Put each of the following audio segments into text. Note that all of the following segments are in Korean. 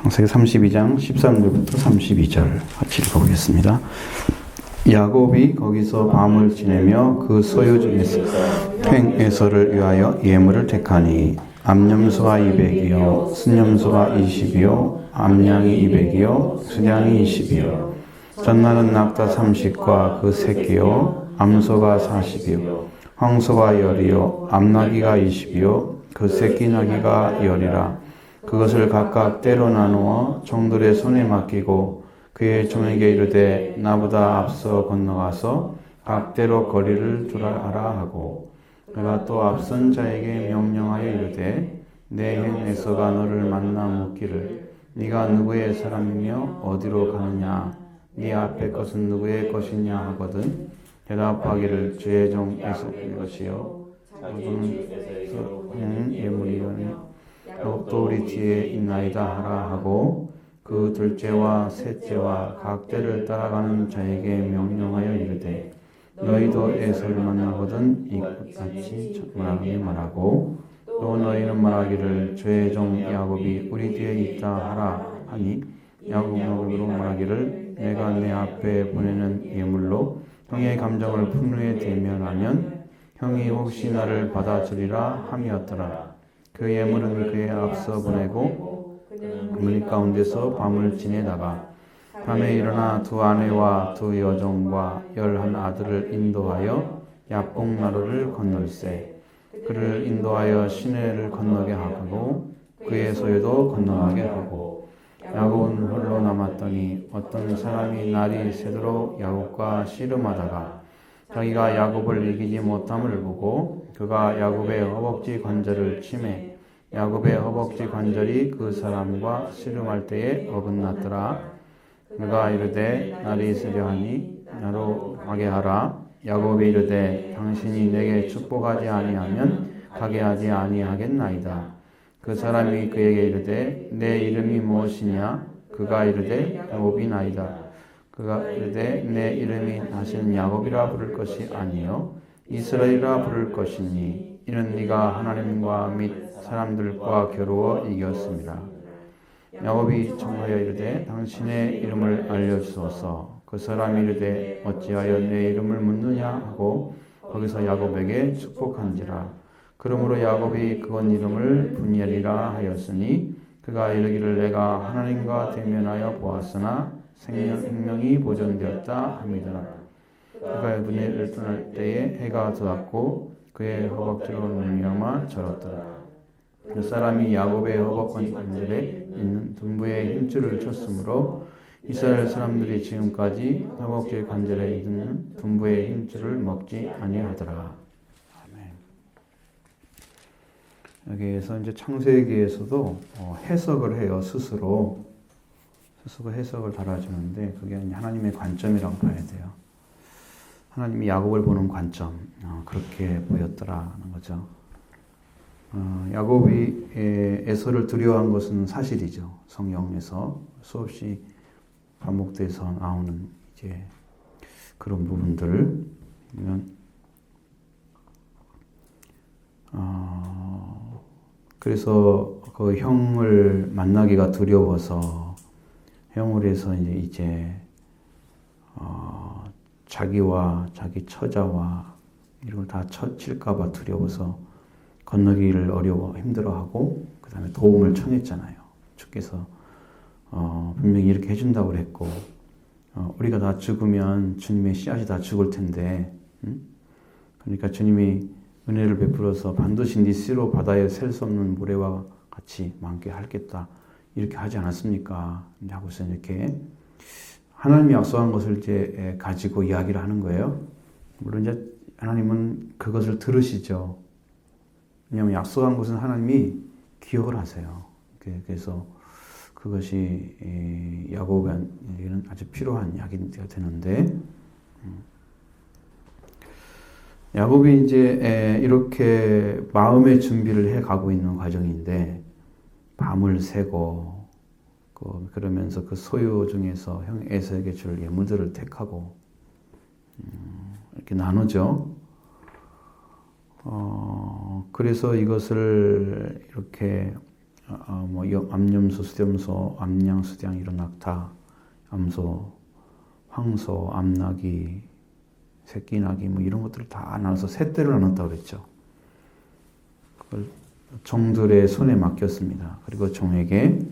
창세기 32장 13절부터 32절 같이 읽어보겠습니다. 야곱이 거기서 밤을 지내며 그 소유 중에서 횡에서를 위하여 예물을 택하니 암염소가 200이요 순염소가 20이요 암양이 200이요 순양이 20이요 전날은 낙타 30과 그 새끼요 암소가 40이요 황소가 10이요 암나귀가 20이요 그 새끼 나귀가 10이라. 그것을 각각 때로 나누어 종들의 손에 맡기고 그의 종에게 이르되 나보다 앞서 건너가서 각 때로 거리를 두라 하고, 그가 또 앞선 자에게 명령하여 이르되 내 형 에서가 너를 만나 묻기를 네가 누구의 사람이며 어디로 가느냐, 네 앞에 것은 누구의 것이냐 하거든 대답하기를 주의 종 에서의 것이요 자기는 예물이오니 야곱도 우리 뒤에 있나이다 하라 하고, 그 둘째와 셋째와 각 때를 따라가는 자에게 명령하여 이르되 너희도 에서를 만나거든 이같이 말하고, 또 너희는 말하기를 주의 종 야곱이 우리 뒤에 있다 하라 하니, 야곱으로 말하기를 내가 내 앞에 보내는 예물로 형의 감정을 풍류에 대면하면 형이 혹시 나를 받아주리라 함이었더라. 그 예물은 그의 앞서 보내고 무리 가운데서 밤을 지내다가 밤에 일어나 두 아내와 두 여종과 11 아들을 인도하여 야복나루를 건널세. 그를 인도하여 시내를 건너게 하고 그의 소유도 건너가게 하고, 야곱은 홀로 남았더니 어떤 사람이 날이 새도록 야곱과 씨름하다가 자기가 야곱을 이기지 못함을 보고 그가 야곱의 허벅지 관절을 치매 야곱의 허벅지 관절이 그 사람과 씨름할 때에 어긋났더라. 그가 이르되 날이 새려 하니 나로 가게 하라. 야곱이 이르되 당신이 내게 축복하지 아니하면 가게 하지 아니하겠나이다. 그 사람이 그에게 이르되 내 이름이 무엇이냐? 그가 이르되 야곱이나이다. 그가 이르되 내 이름이 다시는 야곱이라 부를 것이 아니요 이스라엘이라 부를 것이니 이는 네가 하나님과 및 사람들과 겨루어 이겼습니다. 야곱이 청하여 이르되 당신의 이름을 알려주소서. 그 사람이 이르되 어찌하여 내 이름을 묻느냐 하고 거기서 야곱에게 축복한지라. 그러므로 야곱이 그건 이름을 분이엘이라 하였으니 그가 이르기를 내가 하나님과 대면하여 보았으나 생명이 보존되었다 함이더라. 그가 분이엘을 떠날 때에 해가 돋았고 그의 허벅지로 말미암아 절었더라. 그 사람이 야곱의 허벅 관절에 있는 둔부의 힘줄을 쳤으므로 이스라엘 사람들이 지금까지 허벅지 관절에 있는 둔부의 힘줄을 먹지 아니하더라. 아멘. 여기에서 이제 창세기에서도 해석을 해요. 스스로 해석을 달아주는데 그게 하나님의 관점이라고 봐야 돼요. 하나님이 야곱을 보는 관점, 그렇게 보였더라는 거죠. 야곱이 에서를 두려워한 것은 사실이죠. 성경에서 수없이 반복돼서 나오는 이제 그런 부분들. 그래서 그 형을 만나기가 두려워서 형을 해서 이제 자기와 자기 처자와 이런 걸 다 칠까봐 두려워서 건너기를 힘들어하고 그 다음에 도움을 청했잖아요. 주께서 분명히 이렇게 해준다고 그랬고, 우리가 다 죽으면 주님의 씨앗이 다 죽을 텐데, 그러니까 주님이 은혜를 베풀어서 반드시 네 씨로 바다에 셀 수 없는 모래와 같이 많게 하겠다 이렇게 하지 않았습니까? 하고서 이렇게 하나님이 약속한 것을 이제 가지고 이야기를 하는 거예요. 물론 이제 하나님은 그것을 들으시죠. 왜냐하면 약속한 것은 하나님이 기억을 하세요. 그래서 그것이 야곱에게는 아주 필요한 이야기가 되는데, 야곱이 이제 이렇게 마음의 준비를 해 가고 있는 과정인데 밤을 새고 그러면서 그 소유 중에서 형 에서에게 줄 예물들을 택하고 이렇게 나누죠. 그래서 이것을 이렇게 암염소, 수렴소, 암양, 수량, 이런 낙타, 암소, 황소, 암나귀, 새끼나귀 뭐 이런 것들을 다 나눠서 셋대를 나눴다고 그랬죠. 그걸 종들의 손에 맡겼습니다. 그리고 종에게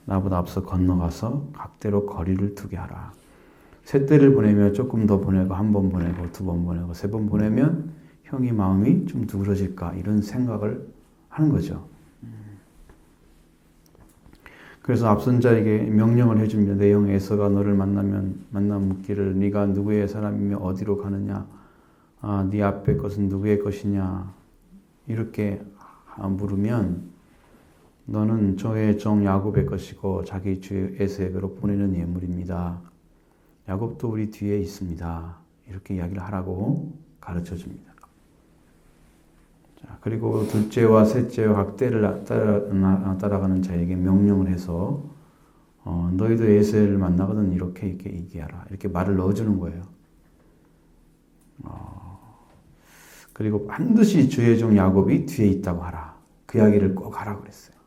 나보다 앞서 건너가서 각대로 거리를 두게 하라. 셋대를 보내면 조금 더 보내고, 한 번 보내고, 두 번 보내고, 세 번 보내면 형이 마음이 좀 누그러질까, 이런 생각을 하는 거죠. 그래서 앞선 자에게 명령을 해줍니다. 내 형 에서가 너를 만나면 묻기를 네가 누구의 사람이며 어디로 가느냐, 네 앞에 것은 누구의 것이냐, 이렇게 물으면 너는 저의 종 야곱의 것이고 자기 주 에서에게로 보내는 예물입니다. 야곱도 우리 뒤에 있습니다. 이렇게 이야기를 하라고 가르쳐 줍니다. 자, 그리고 둘째와 셋째와 각 때를 따라가는 자에게 명령을 해서 너희도 에서를 만나거든 이렇게 얘기하라. 이렇게 말을 넣어주는 거예요. 그리고 반드시 주의 종 야곱이 뒤에 있다고 하라. 그 이야기를 꼭 하라고 그랬어요.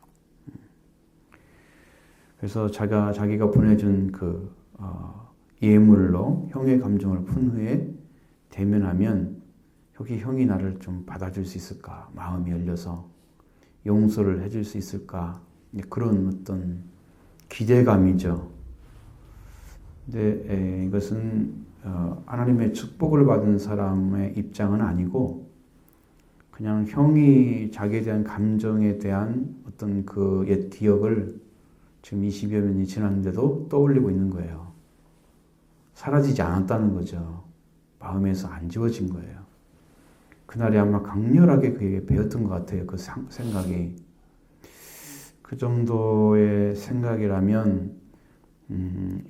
그래서 자기가 보내준 그 예물로 형의 감정을 푼 후에 대면하면 여기 형이 나를 좀 받아줄 수 있을까? 마음이 열려서 용서를 해줄 수 있을까? 그런 어떤 기대감이죠. 근데 이것은 하나님의 축복을 받은 사람의 입장은 아니고 그냥 형이 자기에 대한 감정에 대한 어떤 그 옛 기억을 지금 20여 년이 지났는데도 떠올리고 있는 거예요. 사라지지 않았다는 거죠. 마음에서 안 지워진 거예요. 그날이 아마 강렬하게 그에게 배웠던 것 같아요. 그 생각이. 그 정도의 생각이라면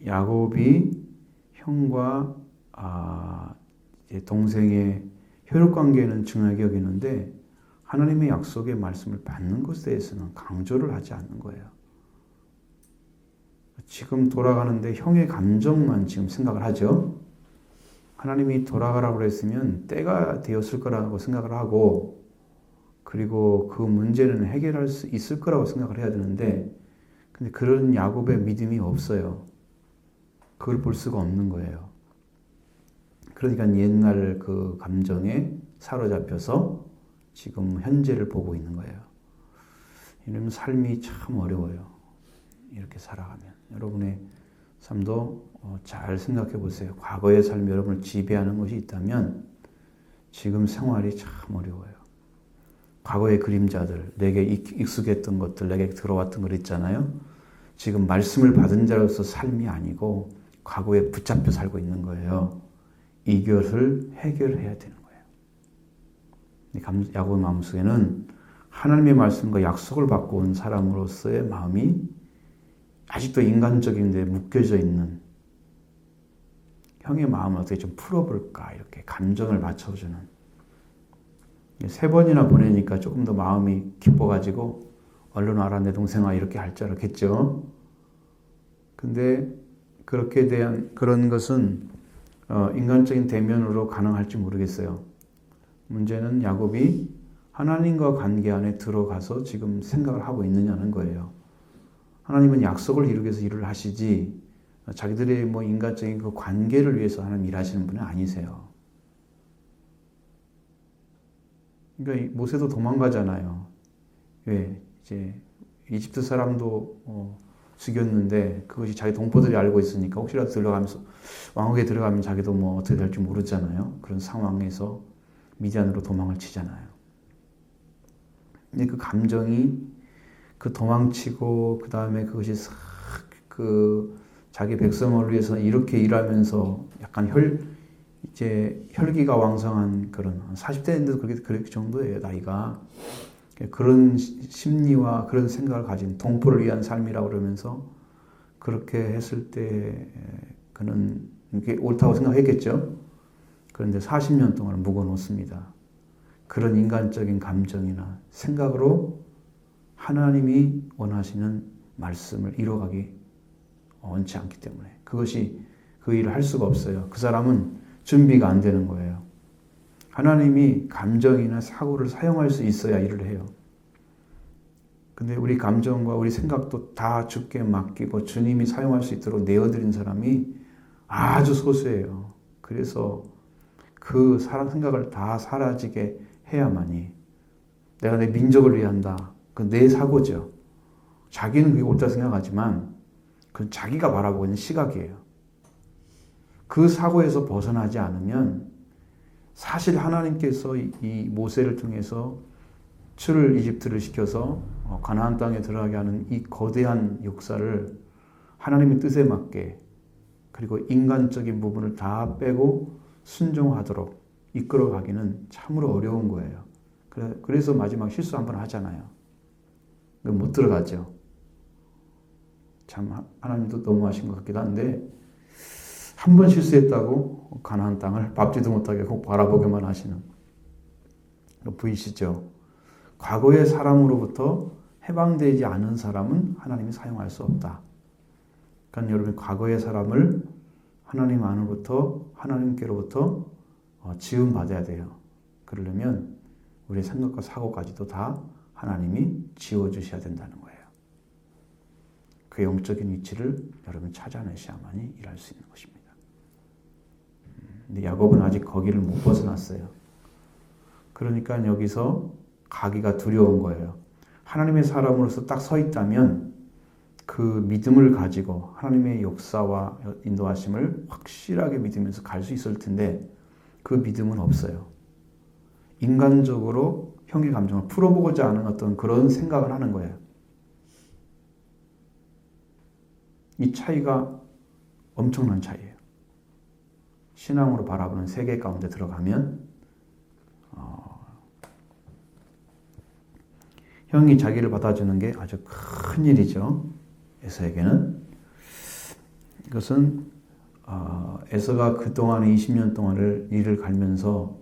야곱이 형과 동생의 혈육관계는 중요하게 여기는데 하나님의 약속의 말씀을 받는 것에 대해서는 강조를 하지 않는 거예요. 지금 돌아가는데 형의 감정만 지금 생각을 하죠. 하나님이 돌아가라고 그랬으면 때가 되었을 거라고 생각을 하고 그리고 그 문제는 해결할 수 있을 거라고 생각을 해야 되는데 근데 그런 야곱의 믿음이 없어요. 그걸 볼 수가 없는 거예요. 그러니까 옛날 그 감정에 사로잡혀서 지금 현재를 보고 있는 거예요. 이러면 삶이 참 어려워요. 이렇게 살아가면. 여러분의 삶도 잘 생각해 보세요. 과거의 삶이 여러분을 지배하는 것이 있다면 지금 생활이 참 어려워요. 과거의 그림자들, 내게 익숙했던 것들, 내게 들어왔던 것 있잖아요. 지금 말씀을 받은 자로서 삶이 아니고 과거에 붙잡혀 살고 있는 거예요. 이것을 해결해야 되는 거예요. 야곱의 마음속에는 하나님의 말씀과 약속을 받고 온 사람으로서의 마음이 아직도 인간적인데 묶여져 있는 형의 마음을 어떻게 좀 풀어볼까 이렇게 감정을 맞춰주는 3번이나 보내니까 조금 더 마음이 기뻐가지고 얼른 와라 내 동생아 이렇게 할 줄 알았겠죠. 근데 그렇게 대한 그런 것은 인간적인 대면으로 가능할지 모르겠어요. 문제는 야곱이 하나님과 관계 안에 들어가서 지금 생각을 하고 있느냐는 거예요. 하나님은 약속을 이루기 위해서 일을 하시지 자기들의 뭐 인간적인 그 관계를 위해서 하나님 일하시는 분은 아니세요. 그러니까 모세도 도망가잖아요. 왜? 이제 이집트 사람도 죽였는데 그것이 자기 동포들이 알고 있으니까 혹시라도 들어가면서 왕국에 들어가면 자기도 뭐 어떻게 될지 모르잖아요. 그런 상황에서 미디안으로 도망을 치잖아요. 근데 그 감정이 그 도망치고 그 다음에 그것이 그 자기 백성을 위해서 이렇게 일하면서 약간 혈기가 왕성한 그런 40대인데도 그렇게 정도예요 나이가. 그런 심리와 그런 생각을 가진 동포를 위한 삶이라고 그러면서 그렇게 했을 때 그는 이게 옳다고 생각했겠죠. 그런데 40년 동안 묵어놓습니다. 그런 인간적인 감정이나 생각으로 하나님이 원하시는 말씀을 이뤄가기 원치 않기 때문에 그것이 그 일을 할 수가 없어요. 그 사람은 준비가 안 되는 거예요. 하나님이 감정이나 사고를 사용할 수 있어야 일을 해요. 근데 우리 감정과 우리 생각도 다 주께 맡기고 주님이 사용할 수 있도록 내어드린 사람이 아주 소수예요. 그래서 그 사람 생각을 다 사라지게 해야만이 내가 내 민족을 위해 한다. 그 내 사고죠. 자기는 그게 옳다 생각하지만 그건 자기가 바라보고 있는 시각이에요. 그 사고에서 벗어나지 않으면 사실 하나님께서 이 모세를 통해서 출을 이집트를 시켜서 가나안 땅에 들어가게 하는 이 거대한 역사를 하나님의 뜻에 맞게 그리고 인간적인 부분을 다 빼고 순종하도록 이끌어가기는 참으로 어려운 거예요. 그래서 마지막 실수 한번 하잖아요. 못 들어가죠. 참 하나님도 너무하신 것 같기도 한데 한 번 실수했다고 가나안 땅을 밟지도 못하게 꼭 바라보게만 하시는 보이시죠? 과거의 사람으로부터 해방되지 않은 사람은 하나님이 사용할 수 없다. 그러니까 여러분 과거의 사람을 하나님 안으로부터 하나님께로부터 지음받아야 돼요. 그러려면 우리의 생각과 사고까지도 다 하나님이 지워주셔야 된다는 거예요. 그 영적인 위치를 여러분 찾아내셔야만이 일할 수 있는 것입니다. 근데 야곱은 아직 거기를 못 벗어났어요. 그러니까 여기서 가기가 두려운 거예요. 하나님의 사람으로서 딱 서 있다면 그 믿음을 가지고 하나님의 역사와 인도하심을 확실하게 믿으면서 갈 수 있을 텐데 그 믿음은 없어요. 인간적으로 형의 감정을 풀어보고자 하는 어떤 그런 생각을 하는 거예요. 이 차이가 엄청난 차이예요. 신앙으로 바라보는 세계 가운데 들어가면 형이 자기를 받아주는 게 아주 큰 일이죠. 에서에게는. 이것은 에서가 그동안 20년 동안을 일을 갈면서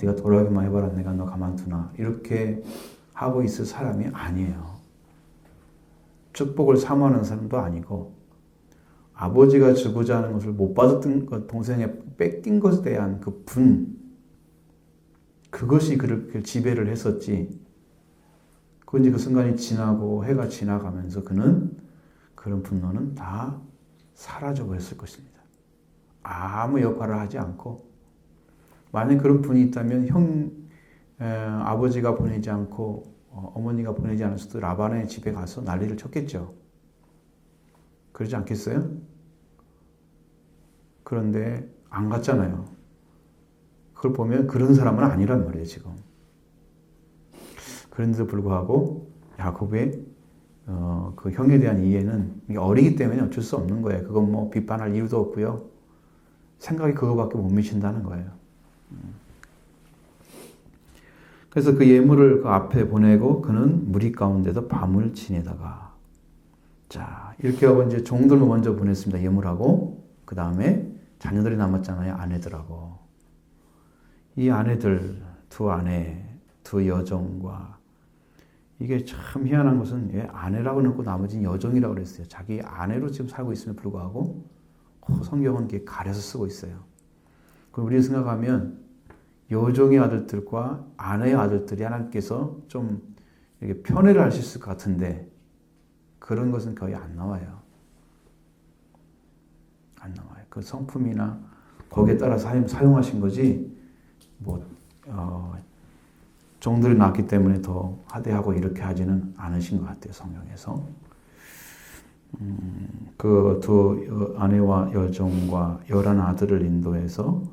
네가 돌아오기만 해봐라 내가 너 가만두나 이렇게 하고 있을 사람이 아니에요. 축복을 사모하는 사람도 아니고 아버지가 주고자 하는 것을 못 받았던 것, 동생에 뺏긴 것에 대한 그 분, 그것이 그를 지배를 했었지. 그런데 그 순간이 지나고 해가 지나가면서 그는 그런 분노는 다 사라져 버렸을 것입니다. 아무 역할을 하지 않고 만약 그런 분이 있다면 아버지가 보내지 않고 어머니가 보내지 않았어도 라반의 집에 가서 난리를 쳤겠죠. 그러지 않겠어요? 그런데 안 갔잖아요. 그걸 보면 그런 사람은 아니란 말이에요, 지금. 그런데도 불구하고 야곱의 그 형에 대한 이해는 어리기 때문에 어쩔 수 없는 거예요. 그건 뭐 비판할 이유도 없고요. 생각이 그거밖에 못 미친다는 거예요. 그래서 그 예물을 그 앞에 보내고 그는 무리 가운데서 밤을 지내다가 자 이렇게 하고 이제 종들을 먼저 보냈습니다. 예물하고 그 다음에 자녀들이 남았잖아요. 아내들하고 이 아내들 두 아내 두 여종과 이게 참 희한한 것은 왜 아내라고 넣고 나머지는 여종이라고 그랬어요. 자기 아내로 지금 살고 있음에 불구하고 성경은 이렇게 가려서 쓰고 있어요. 그럼 우리가 생각하면 여종의 아들들과 아내의 아들들이 하나님께서 좀 이렇게 편애를 하실 것 같은데 그런 것은 거의 안 나와요. 안 나와요. 그 성품이나 거기에 따라 사용하신 거지 종들이 낳기 때문에 더 하대하고 이렇게 하지는 않으신 것 같아요. 성경에서. 그 두 아내와 여종과 11 아들을 인도해서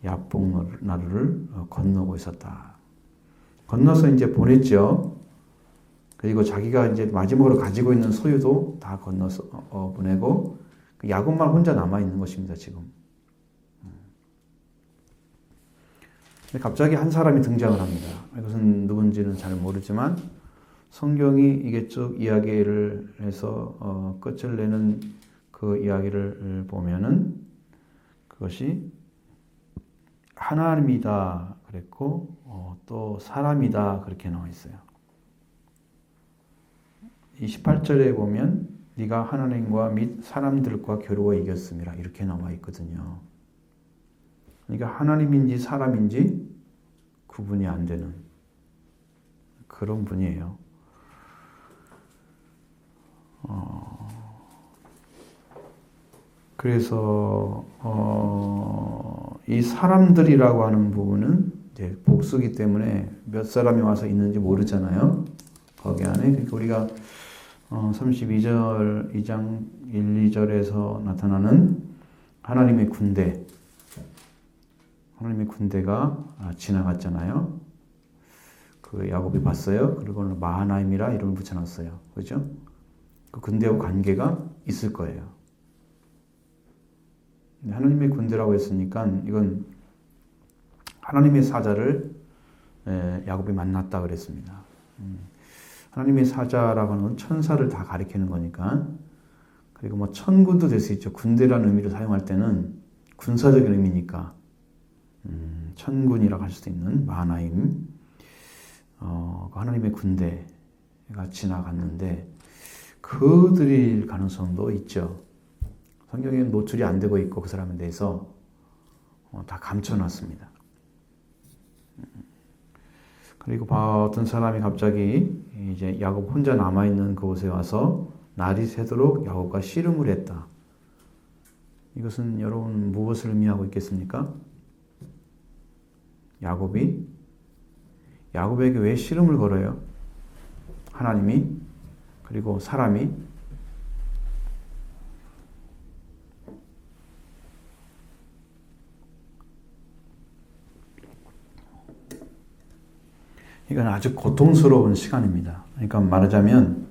야복 나루를 건너고 있었다. 건너서 이제 보냈죠. 그리고 자기가 이제 마지막으로 가지고 있는 소유도 다 건너서 보내고 야곱만 혼자 남아 있는 것입니다. 지금. 근데 갑자기 한 사람이 등장을 합니다. 이것은 누군지는 잘 모르지만 성경이 이게 쭉 이야기를 해서 끝을 내는 그 이야기를 보면은 그것이 하나님이다 그랬고 또 사람이다 그렇게 나와 있어요. 이 18절에 보면 네가 하나님과 및 사람들과 겨루어 이겼음이라 이렇게 나와 있거든요. 그러니까 하나님인지 사람인지 구분이 안 되는 그런 분이에요. 그래서 이 사람들이라고 하는 부분은 이제 복수기 때문에 몇 사람이 와서 있는지 모르잖아요. 거기 안에. 그러니까 우리가 32절 2장 1, 2절에서 나타나는 하나님의 군대가 지나갔잖아요. 그 야곱이 봤어요. 그리고 마하나임이라 이름을 붙여놨어요. 그죠? 그 군대와 관계가 있을 거예요. 하나님의 군대라고 했으니까 이건 하나님의 사자를 야곱이 만났다 그랬습니다. 하나님의 사자라고 하는 건 천사를 다 가리키는 거니까. 그리고 뭐 천군도 될 수 있죠. 군대라는 의미로 사용할 때는 군사적인 의미니까 천군이라고 할 수도 있는 마하나임, 하나님의 군대가 지나갔는데 그들일 가능성도 있죠. 성경에는 노출이 안 되고 있고 그 사람에 대해서 다 감춰놨습니다. 그리고 어떤 사람이 갑자기 이제 야곱 혼자 남아있는 그곳에 와서 날이 새도록 야곱과 씨름을 했다. 이것은 여러분 무엇을 의미하고 있겠습니까? 야곱에게 왜 씨름을 걸어요? 하나님이, 그리고 사람이. 이건 아주 고통스러운 시간입니다. 그러니까 말하자면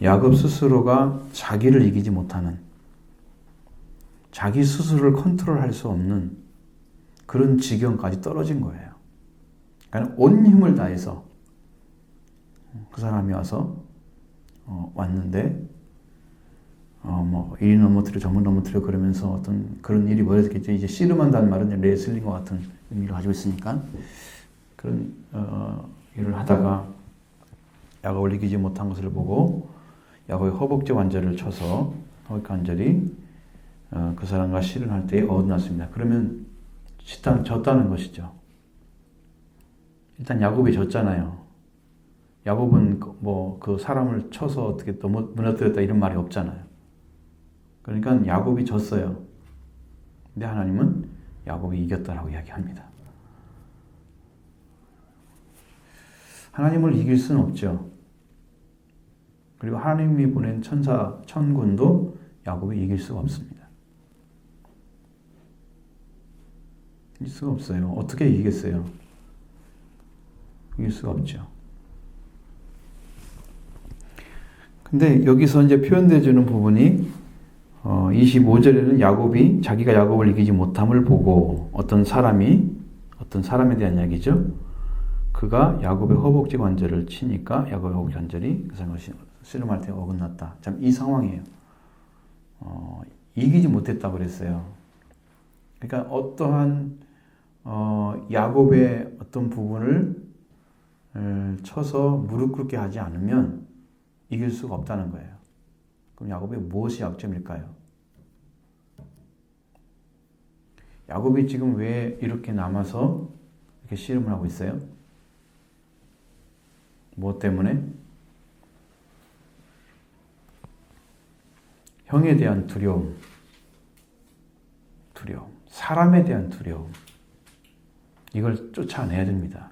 야곱 스스로가 자기를 이기지 못하는, 자기 스스로를 컨트롤할 수 없는 그런 지경까지 떨어진 거예요. 그러니까 온 힘을 다해서 그 사람이 와서 왔는데 뭐 이리 넘어뜨려 저리 넘어뜨려 그러면서 어떤 그런 일이 벌어졌겠죠. 이제 씨름한다는 말은 레슬링과 같은 의미를 가지고 있으니까 그런 일을 하다가 야곱을 이기지 못한 것을 보고 야곱의 허벅지 관절을 쳐서 허벅지 관절이 그 사람과 씨름할 때에 어긋났습니다. 그러면 졌다는 것이죠. 일단 야곱이 졌잖아요. 야곱은 뭐 그 사람을 쳐서 어떻게 또 무너뜨렸다 이런 말이 없잖아요. 그러니까 야곱이 졌어요. 근데 하나님은 야곱이 이겼다라고 이야기합니다. 하나님을 이길 수는 없죠. 그리고 하나님이 보낸 천군도 야곱이 이길 수가 없습니다. 이길 수가 없어요. 어떻게 이기겠어요? 이길 수가 없죠. 근데 여기서 이제 표현되어 주는 부분이 25절에는 야곱이 자기가 야곱을 이기지 못함을 보고 어떤 사람에 대한 이야기죠. 그가 야곱의 허벅지 관절을 치니까 야곱의 허벅지 관절이 그 사람을 씨름할 때 어긋났다. 참 이 상황이에요. 이기지 못했다고 그랬어요. 그러니까 어떠한 야곱의 어떤 부분을 쳐서 무릎 꿇게 하지 않으면 이길 수가 없다는 거예요. 그럼 야곱의 무엇이 약점일까요? 야곱이 지금 왜 이렇게 남아서 이렇게 씨름을 하고 있어요? 무엇 때문에? 형에 대한 두려움, 사람에 대한 두려움, 이걸 쫓아내야 됩니다.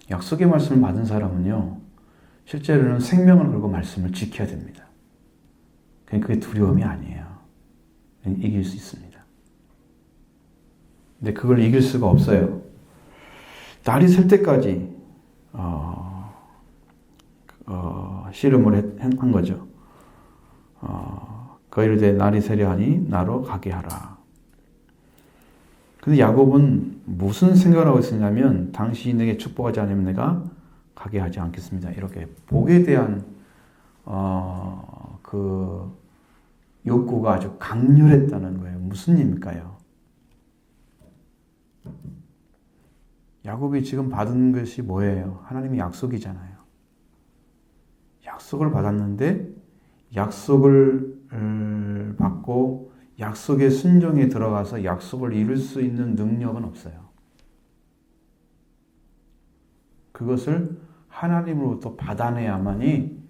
약속의 말씀을 받은 사람은요, 실제로는 생명을 걸고 말씀을 지켜야 됩니다. 그게 두려움이 아니에요. 이길 수 있습니다. 근데 그걸 이길 수가 없어요. 날이 셀 때까지 씨름을 한 거죠. 그 이르되 날이 세려하니 나로 가게 하라. 근데 야곱은 무슨 생각을 하고 있었냐면 당신이 내게 축복하지 않으면 내가 가게 하지 않겠습니다. 이렇게 복에 대한 그 욕구가 아주 강렬했다는 거예요. 무슨 일일까요? 야곱이 지금 받은 것이 뭐예요? 하나님의 약속이잖아요. 약속을 받았는데 약속을 받고 약속의 순종에 들어가서 약속을 이룰 수 있는 능력은 없어요. 그것을 하나님으로부터 받아내야만이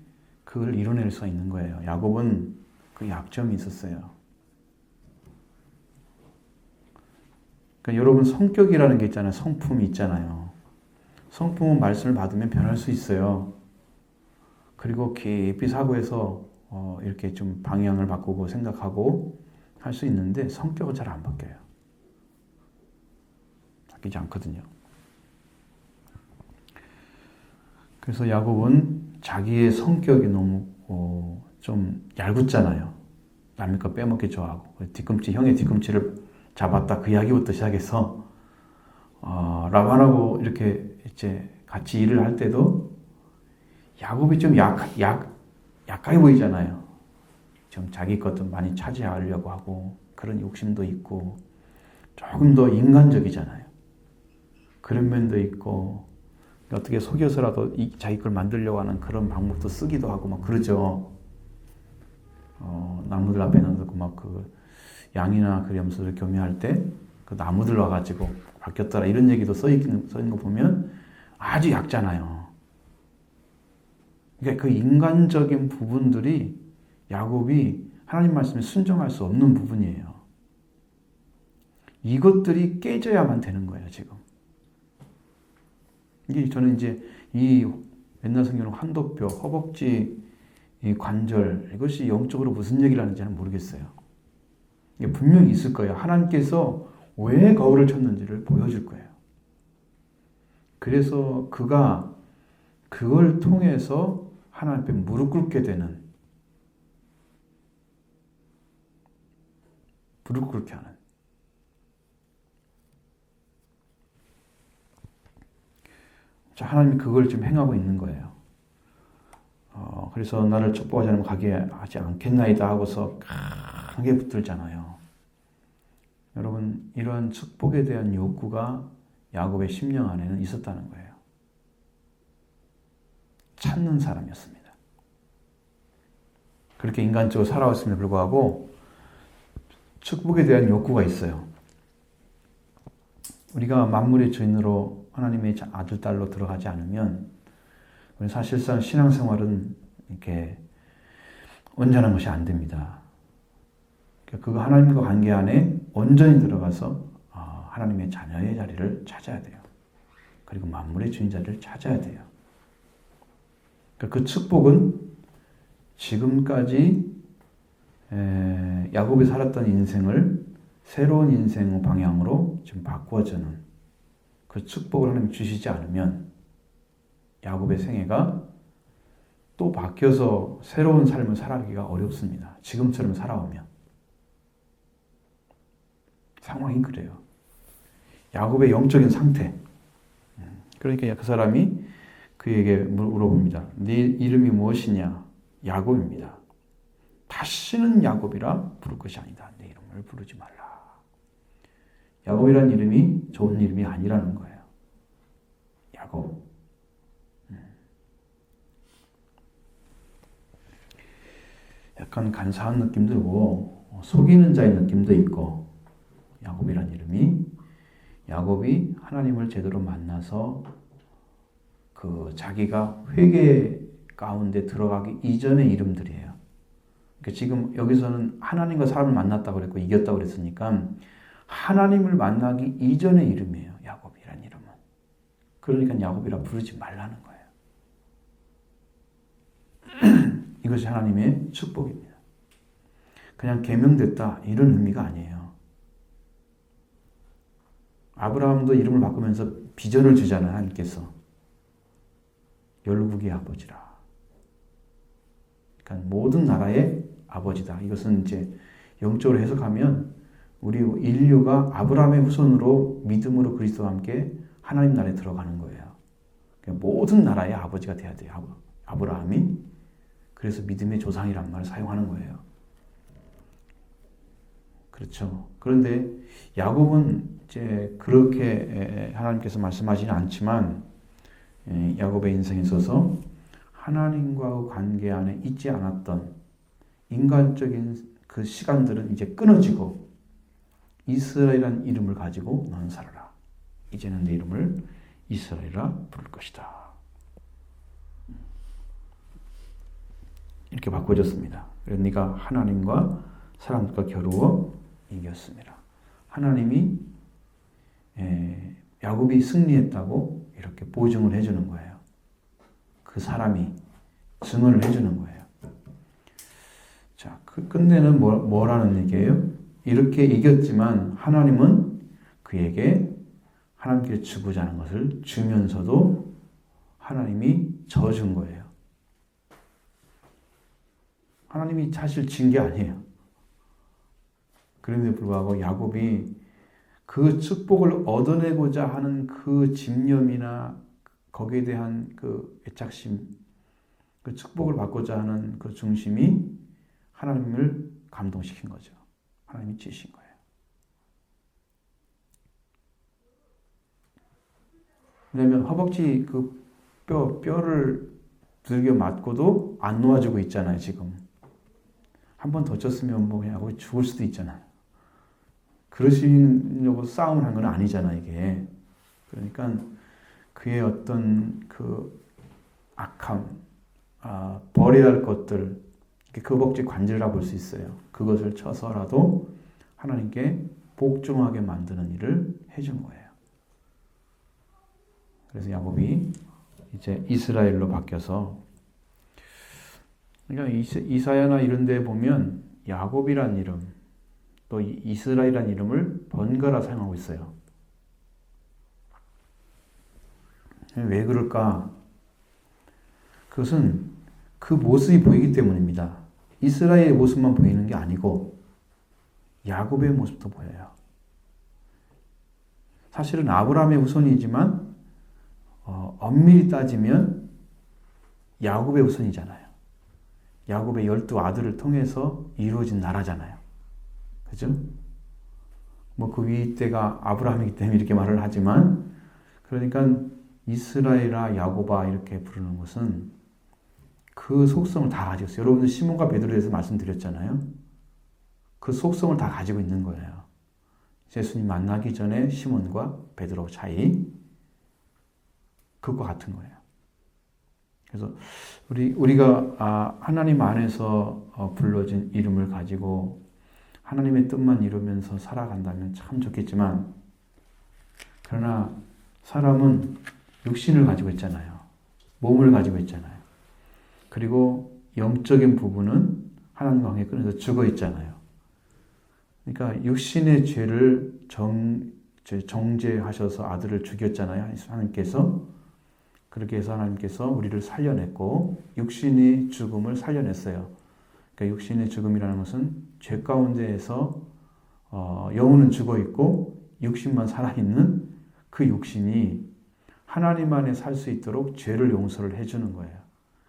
그걸 이뤄낼 수 있는 거예요. 야곱은 그 약점이 있었어요. 그러니까 여러분 성격이라는 게 있잖아요. 성품이 있잖아요. 성품은 말씀을 받으면 변할 수 있어요. 그리고 깊이 사고해서 이렇게 좀 방향을 바꾸고 생각하고 할 수 있는데 성격은 잘 안 바뀌어요. 바뀌지 않거든요. 그래서 야곱은 자기의 성격이 너무 좀 얄궂잖아요. 남의 거 빼먹기 좋아하고 형의 뒤꿈치를 잡았다 그 이야기부터 시작해서 라반하고 이렇게 이제 같이 일을 할 때도 야곱이 좀 약하게 보이잖아요. 좀 자기 것도 많이 차지하려고 하고 그런 욕심도 있고 조금 더 인간적이잖아요. 그런 면도 있고 어떻게 속여서라도 자기 걸 만들려고 하는 그런 방법도 쓰기도 하고 막 그러죠. 나무들 앞에 놔두고 막 그 양이나 그 염소를 교미할 때 그 나무들 와가지고 바뀌었더라 이런 얘기도 써 있는 거 보면 아주 얕잖아요. 그러니까 그 인간적인 부분들이 야곱이 하나님 말씀에 순종할 수 없는 부분이에요. 이것들이 깨져야만 되는 거예요, 지금. 이게 저는 이제 이 옛날 성경은 환도뼈, 허벅지, 이 관절 이것이 영적으로 무슨 얘기를 하는지는 모르겠어요. 이게 분명히 있을 거예요. 하나님께서 왜 거울을 쳤는지를 보여줄 거예요. 그래서 그가 그걸 통해서 하나님 앞에 무릎 꿇게 되는 무릎 꿇게 하는 자, 하나님이 그걸 지금 행하고 있는 거예요. 그래서 나를 축복하지 않으면 가게 하지 않겠나이다 하고서 강하게 붙들잖아요. 여러분 이러한 축복에 대한 욕구가 야곱의 심령 안에는 있었다는 거예요. 찾는 사람이었습니다. 그렇게 인간적으로 살아왔음에도 불구하고 축복에 대한 욕구가 있어요. 우리가 만물의 주인으로 하나님의 아들, 딸로 들어가지 않으면 사실상 신앙생활은 이렇게 온전한 것이 안 됩니다. 그거 하나님과 관계 안에 온전히 들어가서 하나님의 자녀의 자리를 찾아야 돼요. 그리고 만물의 주인 자리를 찾아야 돼요. 그 축복은 지금까지 야곱이 살았던 인생을 새로운 인생 방향으로 좀 바꾸어주는 그 축복을 하나님 주시지 않으면 야곱의 생애가 또 바뀌어서 새로운 삶을 살아가기가 어렵습니다. 지금처럼 살아오면. 상황이 그래요. 야곱의 영적인 상태. 그러니까 그 사람이 그에게 물어봅니다. 네 이름이 무엇이냐? 야곱입니다. 다시는 야곱이라 부를 것이 아니다. 내 이름을 부르지 말라. 야곱이란 이름이 좋은 이름이 아니라는 거예요. 야곱. 약간 간사한 느낌도 있고 속이는 자의 느낌도 있고 야곱이란 이름이 야곱이 하나님을 제대로 만나서 그 자기가 회개 가운데 들어가기 이전의 이름들이에요. 그러니까 지금 여기서는 하나님과 사람을 만났다고 그랬고 이겼다고 그랬으니까 하나님을 만나기 이전의 이름이에요. 야곱이란 이름은. 그러니까 야곱이라 부르지 말라는 거예요. 이것이 하나님의 축복입니다. 그냥 계명됐다 이런 의미가 아니에요. 아브라함도 이름을 바꾸면서 비전을 주잖아요. 하나님께서. 열국의 아버지라. 그러니까 모든 나라의 아버지다. 이것은 이제 영적으로 해석하면 우리 인류가 아브라함의 후손으로 믿음으로 그리스도와 함께 하나님 나라에 들어가는 거예요. 그러니까 모든 나라의 아버지가 돼야 돼요. 아브라함이. 그래서 믿음의 조상이란 말을 사용하는 거예요. 그렇죠. 그런데 야곱은 이제 그렇게 하나님께서 말씀하지는 않지만 야곱의 인생에 있어서 하나님과의 관계 안에 있지 않았던 인간적인 그 시간들은 이제 끊어지고 이스라엘이라는 이름을 가지고 너는 살아라. 이제는 내 이름을 이스라엘이라 부를 것이다. 이렇게 바꿔줬습니다. 그래서 네가 하나님과 사람들과 겨루어 이겼습니다. 하나님이 야곱이 승리했다고 이렇게 보증을 해주는 거예요. 그 사람이 증언을 해주는 거예요. 자, 그 끝내는 뭐라는 얘기예요? 이렇게 이겼지만 하나님은 그에게 하나님께 주고자 하는 것을 주면서도 하나님이 져준 거예요. 하나님이 사실 진 게 아니에요. 그런데 불구하고 야곱이 그 축복을 얻어내고자 하는 그 집념이나 거기에 대한 그 애착심, 그 축복을 받고자 하는 그 중심이 하나님을 감동시킨 거죠. 하나님이 지신 거예요. 왜냐하면 허벅지 그 뼈를 두들겨 맞고도 안 놓아주고 있잖아요, 지금. 한 번 더 쳤으면 뭐 그냥 죽을 수도 있잖아요. 그러시려고 싸움을 한 건 아니잖아, 이게. 그러니까 그의 어떤 그 악함, 버려야 할 것들, 그 허벅지 관절이라 볼 수 있어요. 그것을 쳐서라도 하나님께 복종하게 만드는 일을 해준 거예요. 그래서 야곱이 이제 이스라엘로 바뀌어서, 그러니까 이사야나 이런 데 보면 야곱이란 이름, 또 이스라엘이란 이름을 번갈아 사용하고 있어요. 왜 그럴까? 그것은 그 모습이 보이기 때문입니다. 이스라엘의 모습만 보이는 게 아니고 야곱의 모습도 보여요. 사실은 아브라함의 후손이지만 엄밀히 따지면 야곱의 후손이잖아요. 야곱의 12아들을 통해서 이루어진 나라잖아요. 그죠? 뭐 그 윗대가 아브라함이기 때문에 이렇게 말을 하지만, 그러니까 이스라엘아 야곱아 이렇게 부르는 것은 그 속성을 다 가지고 있어요. 여러분들 시몬과 베드로에 대해서 말씀드렸잖아요. 그 속성을 다 가지고 있는 거예요. 예수님 만나기 전에 시몬과 베드로 차이, 그것과 같은 거예요. 그래서 우리가 하나님 안에서 불러진 이름을 가지고 하나님의 뜻만 이루면서 살아간다면 참 좋겠지만, 그러나 사람은 육신을 가지고 있잖아요. 몸을 가지고 있잖아요. 그리고 영적인 부분은 하나님과 관계 끊어서 죽어 있잖아요. 그러니까 육신의 죄를 정죄하셔서 아들을 죽였잖아요. 하나님께서. 그렇게 해서 하나님께서 우리를 살려냈고 육신의 죽음을 살려냈어요. 그러니까 육신의 죽음이라는 것은 죄 가운데에서 영혼은 죽어 있고 육신만 살아있는 그 육신이 하나님 안에 살 수 있도록 죄를 용서를 해주는 거예요.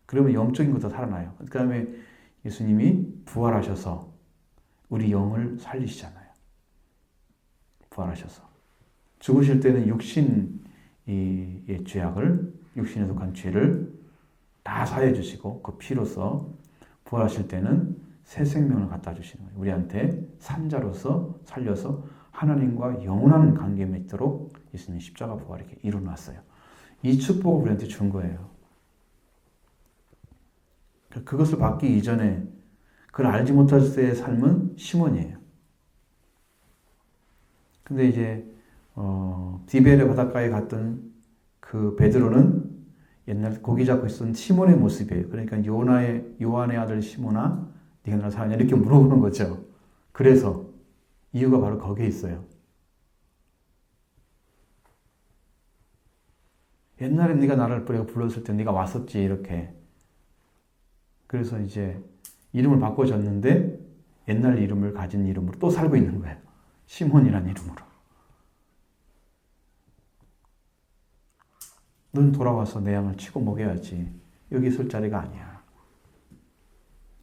그러면 영적인 것도 살아나요. 그 다음에 예수님이 부활하셔서 우리 영을 살리시잖아요. 부활하셔서. 죽으실 때는 육신의 죄악을, 육신에 속한 죄를 다 사해 주시고 그 피로서 부활하실 때는 새 생명을 갖다 주시는 거예요. 우리한테 산자로서 살려서 하나님과 영원한 관계 맺도록 예수님 십자가 부활 이렇게 이루어놨어요. 이 축복을 우리한테 준 거예요. 그것을 받기 이전에 그걸 알지 못할 때의 삶은 시몬이에요. 근데 이제 디베레 바닷가에 갔던 그 베드로는 옛날 고기 잡고 있었던 시몬의 모습이에요. 그러니까 요한의 아들 시몬아, 네가 나를 사랑하냐 이렇게 물어보는 거죠. 그래서 이유가 바로 거기에 있어요. 옛날에 네가 나를 불렀을 때 네가 왔었지 이렇게. 그래서 이제 이름을 바꿔줬는데 옛날 이름을 가진 이름으로 또 살고 있는 거예요. 시몬이라는 이름으로. 넌 돌아와서 내 양을 치고 먹여야지. 여기 있을 자리가 아니야.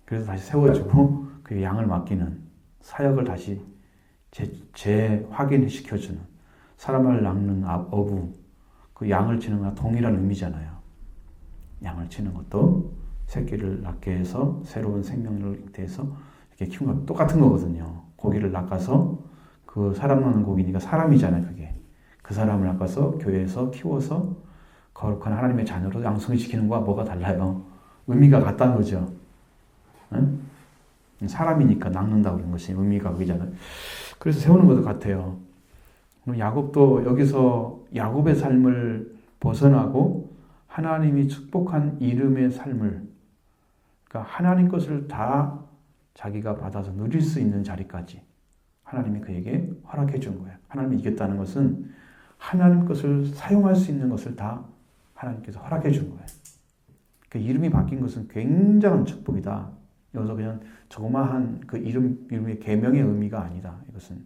그래서 다시 세워주고 그 양을 맡기는 사역을 다시 재확인시켜주는, 사람을 낚는 어부, 그 양을 치는 거와 동일한 의미잖아요. 양을 치는 것도 새끼를 낳게 해서 새로운 생명을 잉태해서 이렇게 키우는 거 똑같은 거거든요. 고기를 낚아서 그 사람 낳는 고기니까 사람이잖아요. 그게. 그 사람을 낚아서 교회에서 키워서 거룩한 하나님의 자녀로 양성시키는 거와 뭐가 달라요? 의미가 같다는 거죠. 응? 사람이니까 낚는다고 그런 것이 의미가 그잖아요. 그래서 세우는 것도 같아요. 야곱도 여기서 야곱의 삶을 벗어나고 하나님이 축복한 이름의 삶을, 그러니까 하나님 것을 다 자기가 받아서 누릴 수 있는 자리까지 하나님이 그에게 허락해 준 거예요. 하나님이 이겼다는 것은 하나님 것을 사용할 수 있는 것을 다 하나님께서 허락해 준 거예요. 그 이름이 바뀐 것은 굉장한 축복이다. 여기서 그냥 조그마한 그 이름의 계명의 의미가 아니다. 이것은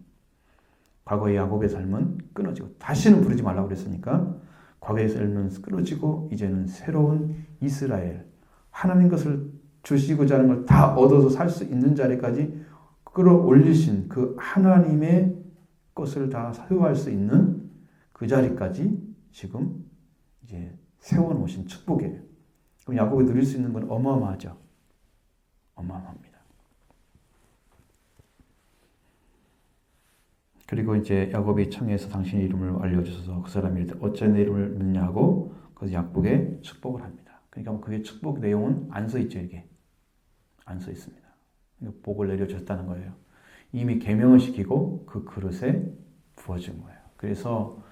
과거의 야곱의 삶은 끊어지고 다시는 부르지 말라고 그랬으니까 과거의 삶은 끊어지고 이제는 새로운 이스라엘, 하나님 것을 주시고자 하는 걸 다 얻어서 살 수 있는 자리까지 끌어올리신 그 하나님의 것을 다 사용할 수 있는 그 자리까지 지금 이제 세워놓으신 축복이에요. 그럼 야곱이 누릴 수 있는 건 어마어마하죠. 어마어마합니다. 그리고 이제 야곱이 청해서 당신의 이름을 알려주셔서 그 사람이 이르되 어째 내 이름을 묻냐 하고 그래서 야곱에게 축복을 합니다. 그러니까 그게 축복 내용은 안 써 있죠. 이게 안 써 있습니다. 복을 내려줬다는 거예요. 이미 계명을 시키고 그 그릇에 부어준 거예요. 그래서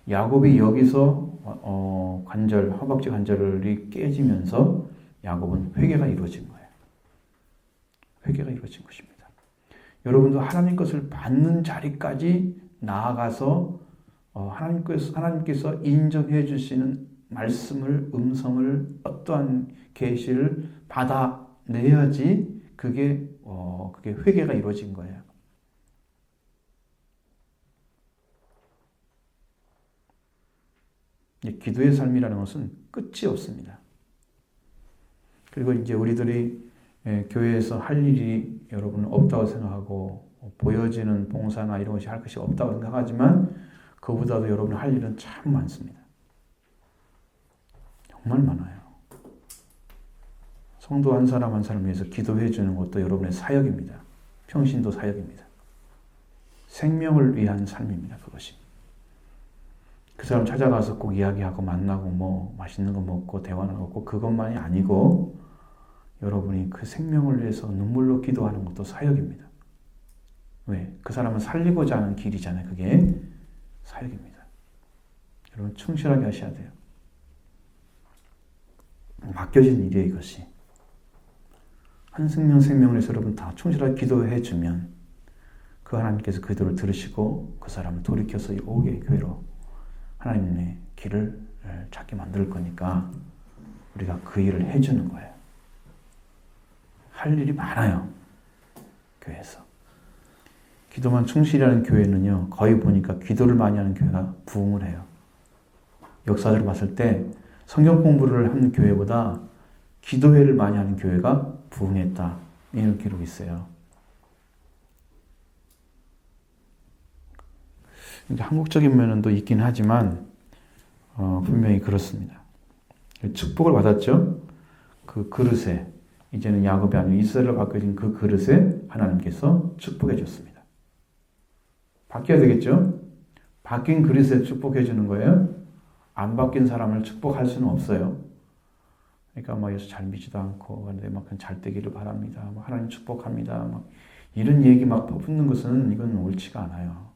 야곱이 여기서 관절, 허벅지 관절이 깨지면서 야곱은 회개가 이루어진 거예요. 회개가 이루어진 것입니다. 여러분도 하나님 것을 받는 자리까지 나아가서 하나님께서 인정해 주시는 말씀을, 음성을, 어떠한 계시를 받아내야지 그게 회개가 이루어진 거예요. 기도의 삶이라는 것은 끝이 없습니다. 그리고 이제 우리들이 교회에서 할 일이 여러분은 없다고 생각하고 보여지는 봉사나 이런 것이 할 것이 없다고 생각하지만 그보다도 여러분 할 일은 참 많습니다. 정말 많아요. 성도 한 사람 한 사람 위해서 기도해 주는 것도 여러분의 사역입니다. 평신도 사역입니다. 생명을 위한 삶입니다. 그것이. 그 사람 찾아가서 꼭 이야기하고 만나고 뭐 맛있는 거 먹고 대화 나누고 그것만이 아니고 여러분이 그 생명을 위해서 눈물로 기도하는 것도 사역입니다. 왜? 그 사람을 살리고자 하는 길이잖아요. 그게 사역입니다. 여러분 충실하게 하셔야 돼요. 맡겨진 일이에요. 이것이. 한 생명을 위해서 여러분 다 충실하게 기도해 주면 그 하나님께서 그 기도를 들으시고 그 사람을 돌이켜서 오게 교회로 하나님의 길을 찾게 만들 거니까 우리가 그 일을 해주는 거예요. 할 일이 많아요. 교회에서. 기도만 충실히 하는 교회는요. 거의 보니까 기도를 많이 하는 교회가 부흥을 해요. 역사적으로 봤을 때 성경 공부를 하는 교회보다 기도회를 많이 하는 교회가 부흥했다. 이런 기록이 있어요. 한국적인 면도 있긴 하지만 분명히 그렇습니다. 축복을 받았죠. 그 그릇에 이제는 야곱이 아니고 이스라엘로 바뀌어진 그 그릇에 하나님께서 축복해 줬습니다. 바뀌어야 되겠죠. 바뀐 그릇에 축복해 주는 거예요. 안 바뀐 사람을 축복할 수는 없어요. 그러니까 막 예수 잘 믿지도 않고 그런데 막 잘 되기를 바랍니다. 막 하나님 축복합니다. 막 이런 얘기 막 퍼붓는 것은 이건 옳지가 않아요.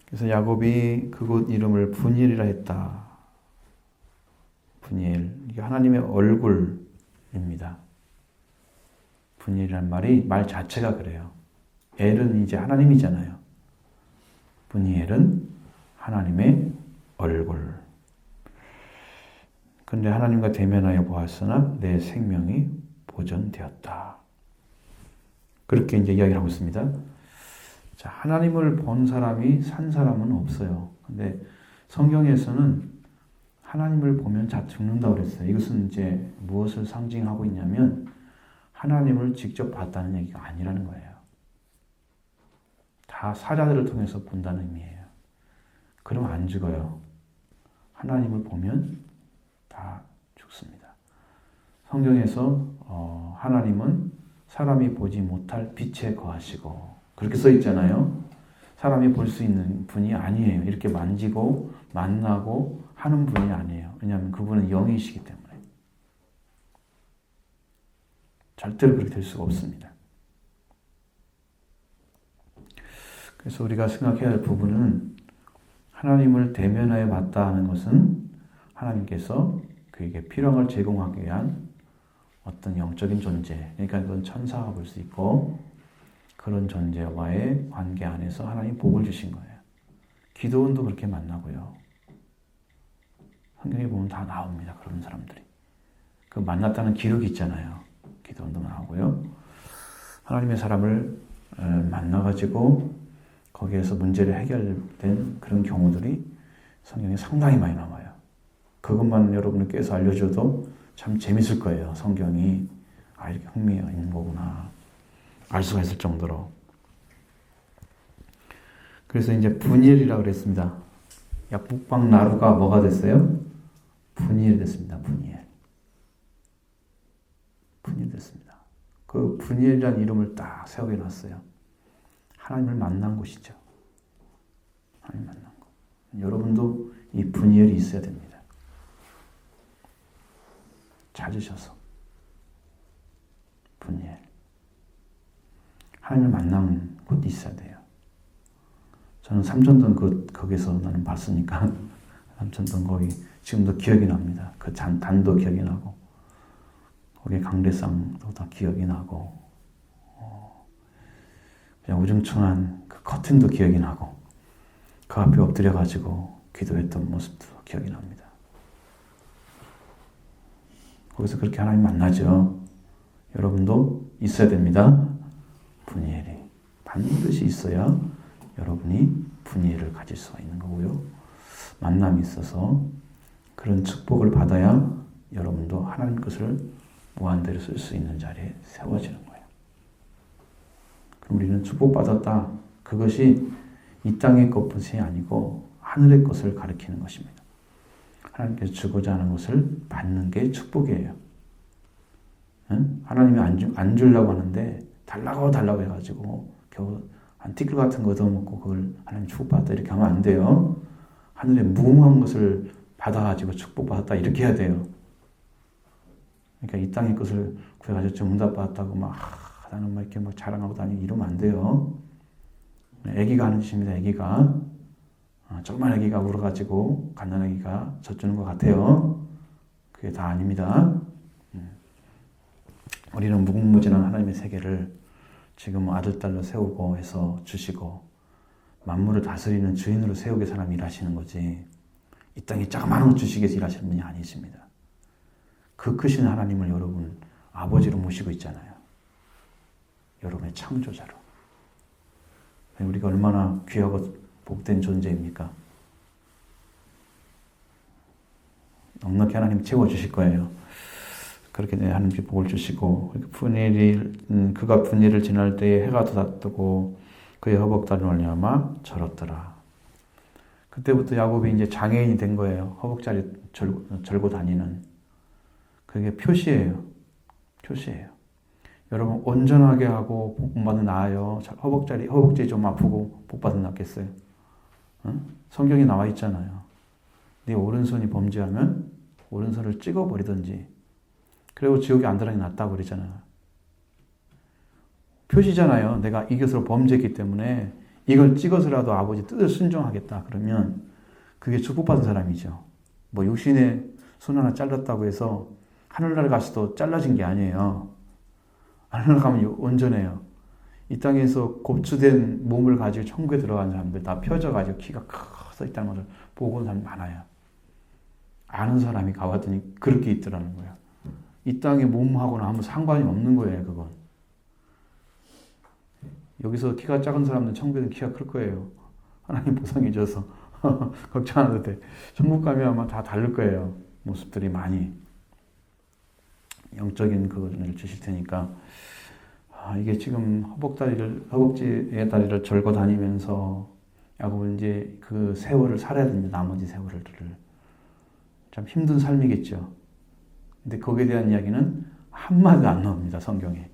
그래서 야곱이 그곳 이름을 분일이라 했다. 분일. 이게 하나님의 얼굴입니다. 분일이라는 말 자체가 그래요. 엘은 이제 하나님이잖아요. 분이엘은 하나님의 얼굴. 근데 하나님과 대면하여 보았으나 내 생명이 보존되었다. 그렇게 이제 이야기를 하고 있습니다. 자, 하나님을 본 사람이 산 사람은 없어요. 근데 성경에서는 하나님을 보면 다 죽는다고 그랬어요. 이것은 이제 무엇을 상징하고 있냐면 하나님을 직접 봤다는 얘기가 아니라는 거예요. 다 사자들을 통해서 본다는 의미예요. 그러면 안 죽어요. 하나님을 보면 다 죽습니다. 성경에서 하나님은 사람이 보지 못할 빛에 거하시고 그렇게 써 있잖아요. 사람이 볼 수 있는 분이 아니에요. 이렇게 만지고 만나고 하는 분이 아니에요. 왜냐하면 그분은 영이시기 때문에. 절대로 그렇게 될 수가 없습니다. 그래서 우리가 생각해야 할 부분은 하나님을 대면하여 마다하는 것은 하나님께서 그에게 필요한 걸 제공하기 위한 어떤 영적인 존재, 그러니까 그건 천사가 볼 수 있고 그런 존재와의 관계 안에서 하나님 복을 주신 거예요. 기도원도 그렇게 만나고요. 성경에 보면 다 나옵니다. 그런 사람들이. 그 만났다는 기록이 있잖아요. 기도원도 나오고요. 하나님의 사람을 만나가지고 거기에서 문제를 해결된 그런 경우들이 성경에 상당히 많이 나와요. 그것만 여러분을 께서 알려줘도 참 재밌을 거예요. 성경이 이렇게 흥미가 있는 거구나 알 수가 있을 정도로. 그래서 이제 분일이라고 그랬습니다. 북방 나루가 뭐가 됐어요? 분일이 됐습니다. 분일 됐습니다. 그 분일이라는 이름을 딱 세우게 놨어요. 하나님을 만난 곳이죠. 하나님 만난 곳. 여러분도 이 분일이 있어야 됩니다. 찾으셔서 분일. 하나님을 만난 곳이 있어야 돼요. 저는 삼천동 거기서 나는 봤으니까 삼천동 거기 지금도 기억이 납니다. 그 단도 기억이 나고 거기 강대상도 다 기억이 나고 그냥 우중충한 그 커튼도 기억이 나고 그 앞에 엎드려가지고 기도했던 모습도 기억이 납니다. 거기서 그렇게 하나님 만나죠. 여러분도 있어야 됩니다. 분이엘이 반드시 있어야 여러분이 분이엘을 가질 수가 있는 거고요. 만남이 있어서 그런 축복을 받아야 여러분도 하나님 것을 무한대로 쓸 수 있는 자리에 세워지는 거예요. 그럼 우리는 축복받았다. 그것이 이 땅의 것이 아니고 하늘의 것을 가리키는 것입니다. 하나님께서 주고자 하는 것을 받는 게 축복이에요. 응? 하나님이 안 주려고 하는데 달라고 해가지고 겨우 한 티끌 같은 거 얻어먹고 그걸 하나님 축복받았다 이렇게 하면 안 돼요. 하늘의 무궁한 것을 받아가지고 축복받았다 이렇게 해야 돼요. 그러니까 이 땅의 것을 구해가지고 정답받았다고 나는 이렇게 자랑하고 다니고 이러면 안 돼요. 애기가 하는 짓입니다. 애기가. 조그만 애기가 울어가지고 갓난 애기가 젖주는 것 같아요. 그게 다 아닙니다. 우리는 무궁무진한 하나님의 세계를 지금 아들, 딸로 세우고 해서 주시고 만물을 다스리는 주인으로 세우게 사람이 일하시는 거지 이 땅에 자그마한 것 주시기 위해서 일하시는 분이 아니십니다. 그 크신 하나님을 여러분 아버지로 모시고 있잖아요. 여러분의 창조자로. 우리가 얼마나 귀하고 복된 존재입니까? 넉넉히 하나님 채워주실 거예요. 그렇게 하나님께 복을 주시고 그가 분일을 지날 때에 해가 돋았고 그의 허벅다리를 말미암아 절었더라. 그때부터 야곱이 이제 장애인이 된 거예요. 허벅다리 절고 다니는. 그게 표시예요. 여러분 온전하게 하고 복받은 나아요. 허벅지 좀 아프고 복받은 낫겠어요? 응? 성경에 나와 있잖아요. 네 오른손이 범죄하면 오른손을 찍어버리든지 그리고 지옥에 안 들어가는 게 낫다고 그러잖아요. 표시잖아요. 내가 이것으로 범죄했기 때문에 이걸 찍어서라도 아버지 뜻을 순종하겠다. 그러면 그게 축복받은 사람이죠. 육신의 손 하나 잘랐다고 해서 하늘나라 가서도 잘라진 게 아니에요. 하늘나라 가면 온전해요. 이 땅에서 곱추된 몸을 가지고 천국에 들어간 사람들 다 펴져가지고 키가 커서 있다는 것을 보고 온 사람이 많아요. 아는 사람이 가봤더니 그렇게 있더라는 거예요. 이 땅의 몸하고는 아무 상관이 없는 거예요, 그건. 여기서 키가 작은 사람들은 천국에는 키가 클 거예요. 하나님 보상해 줘서. 걱정 안 해도 돼. 천국 가면 아마 다 다를 거예요. 모습들이 많이. 영적인 그것을 주실 테니까. 이게 지금 허벅지의 다리를 절고 다니면서 야곱은 이제 그 세월을 살아야 됩니다. 나머지 세월을. 참 힘든 삶이겠죠. 근데 거기에 대한 이야기는 한마디도 안 나옵니다. 성경에.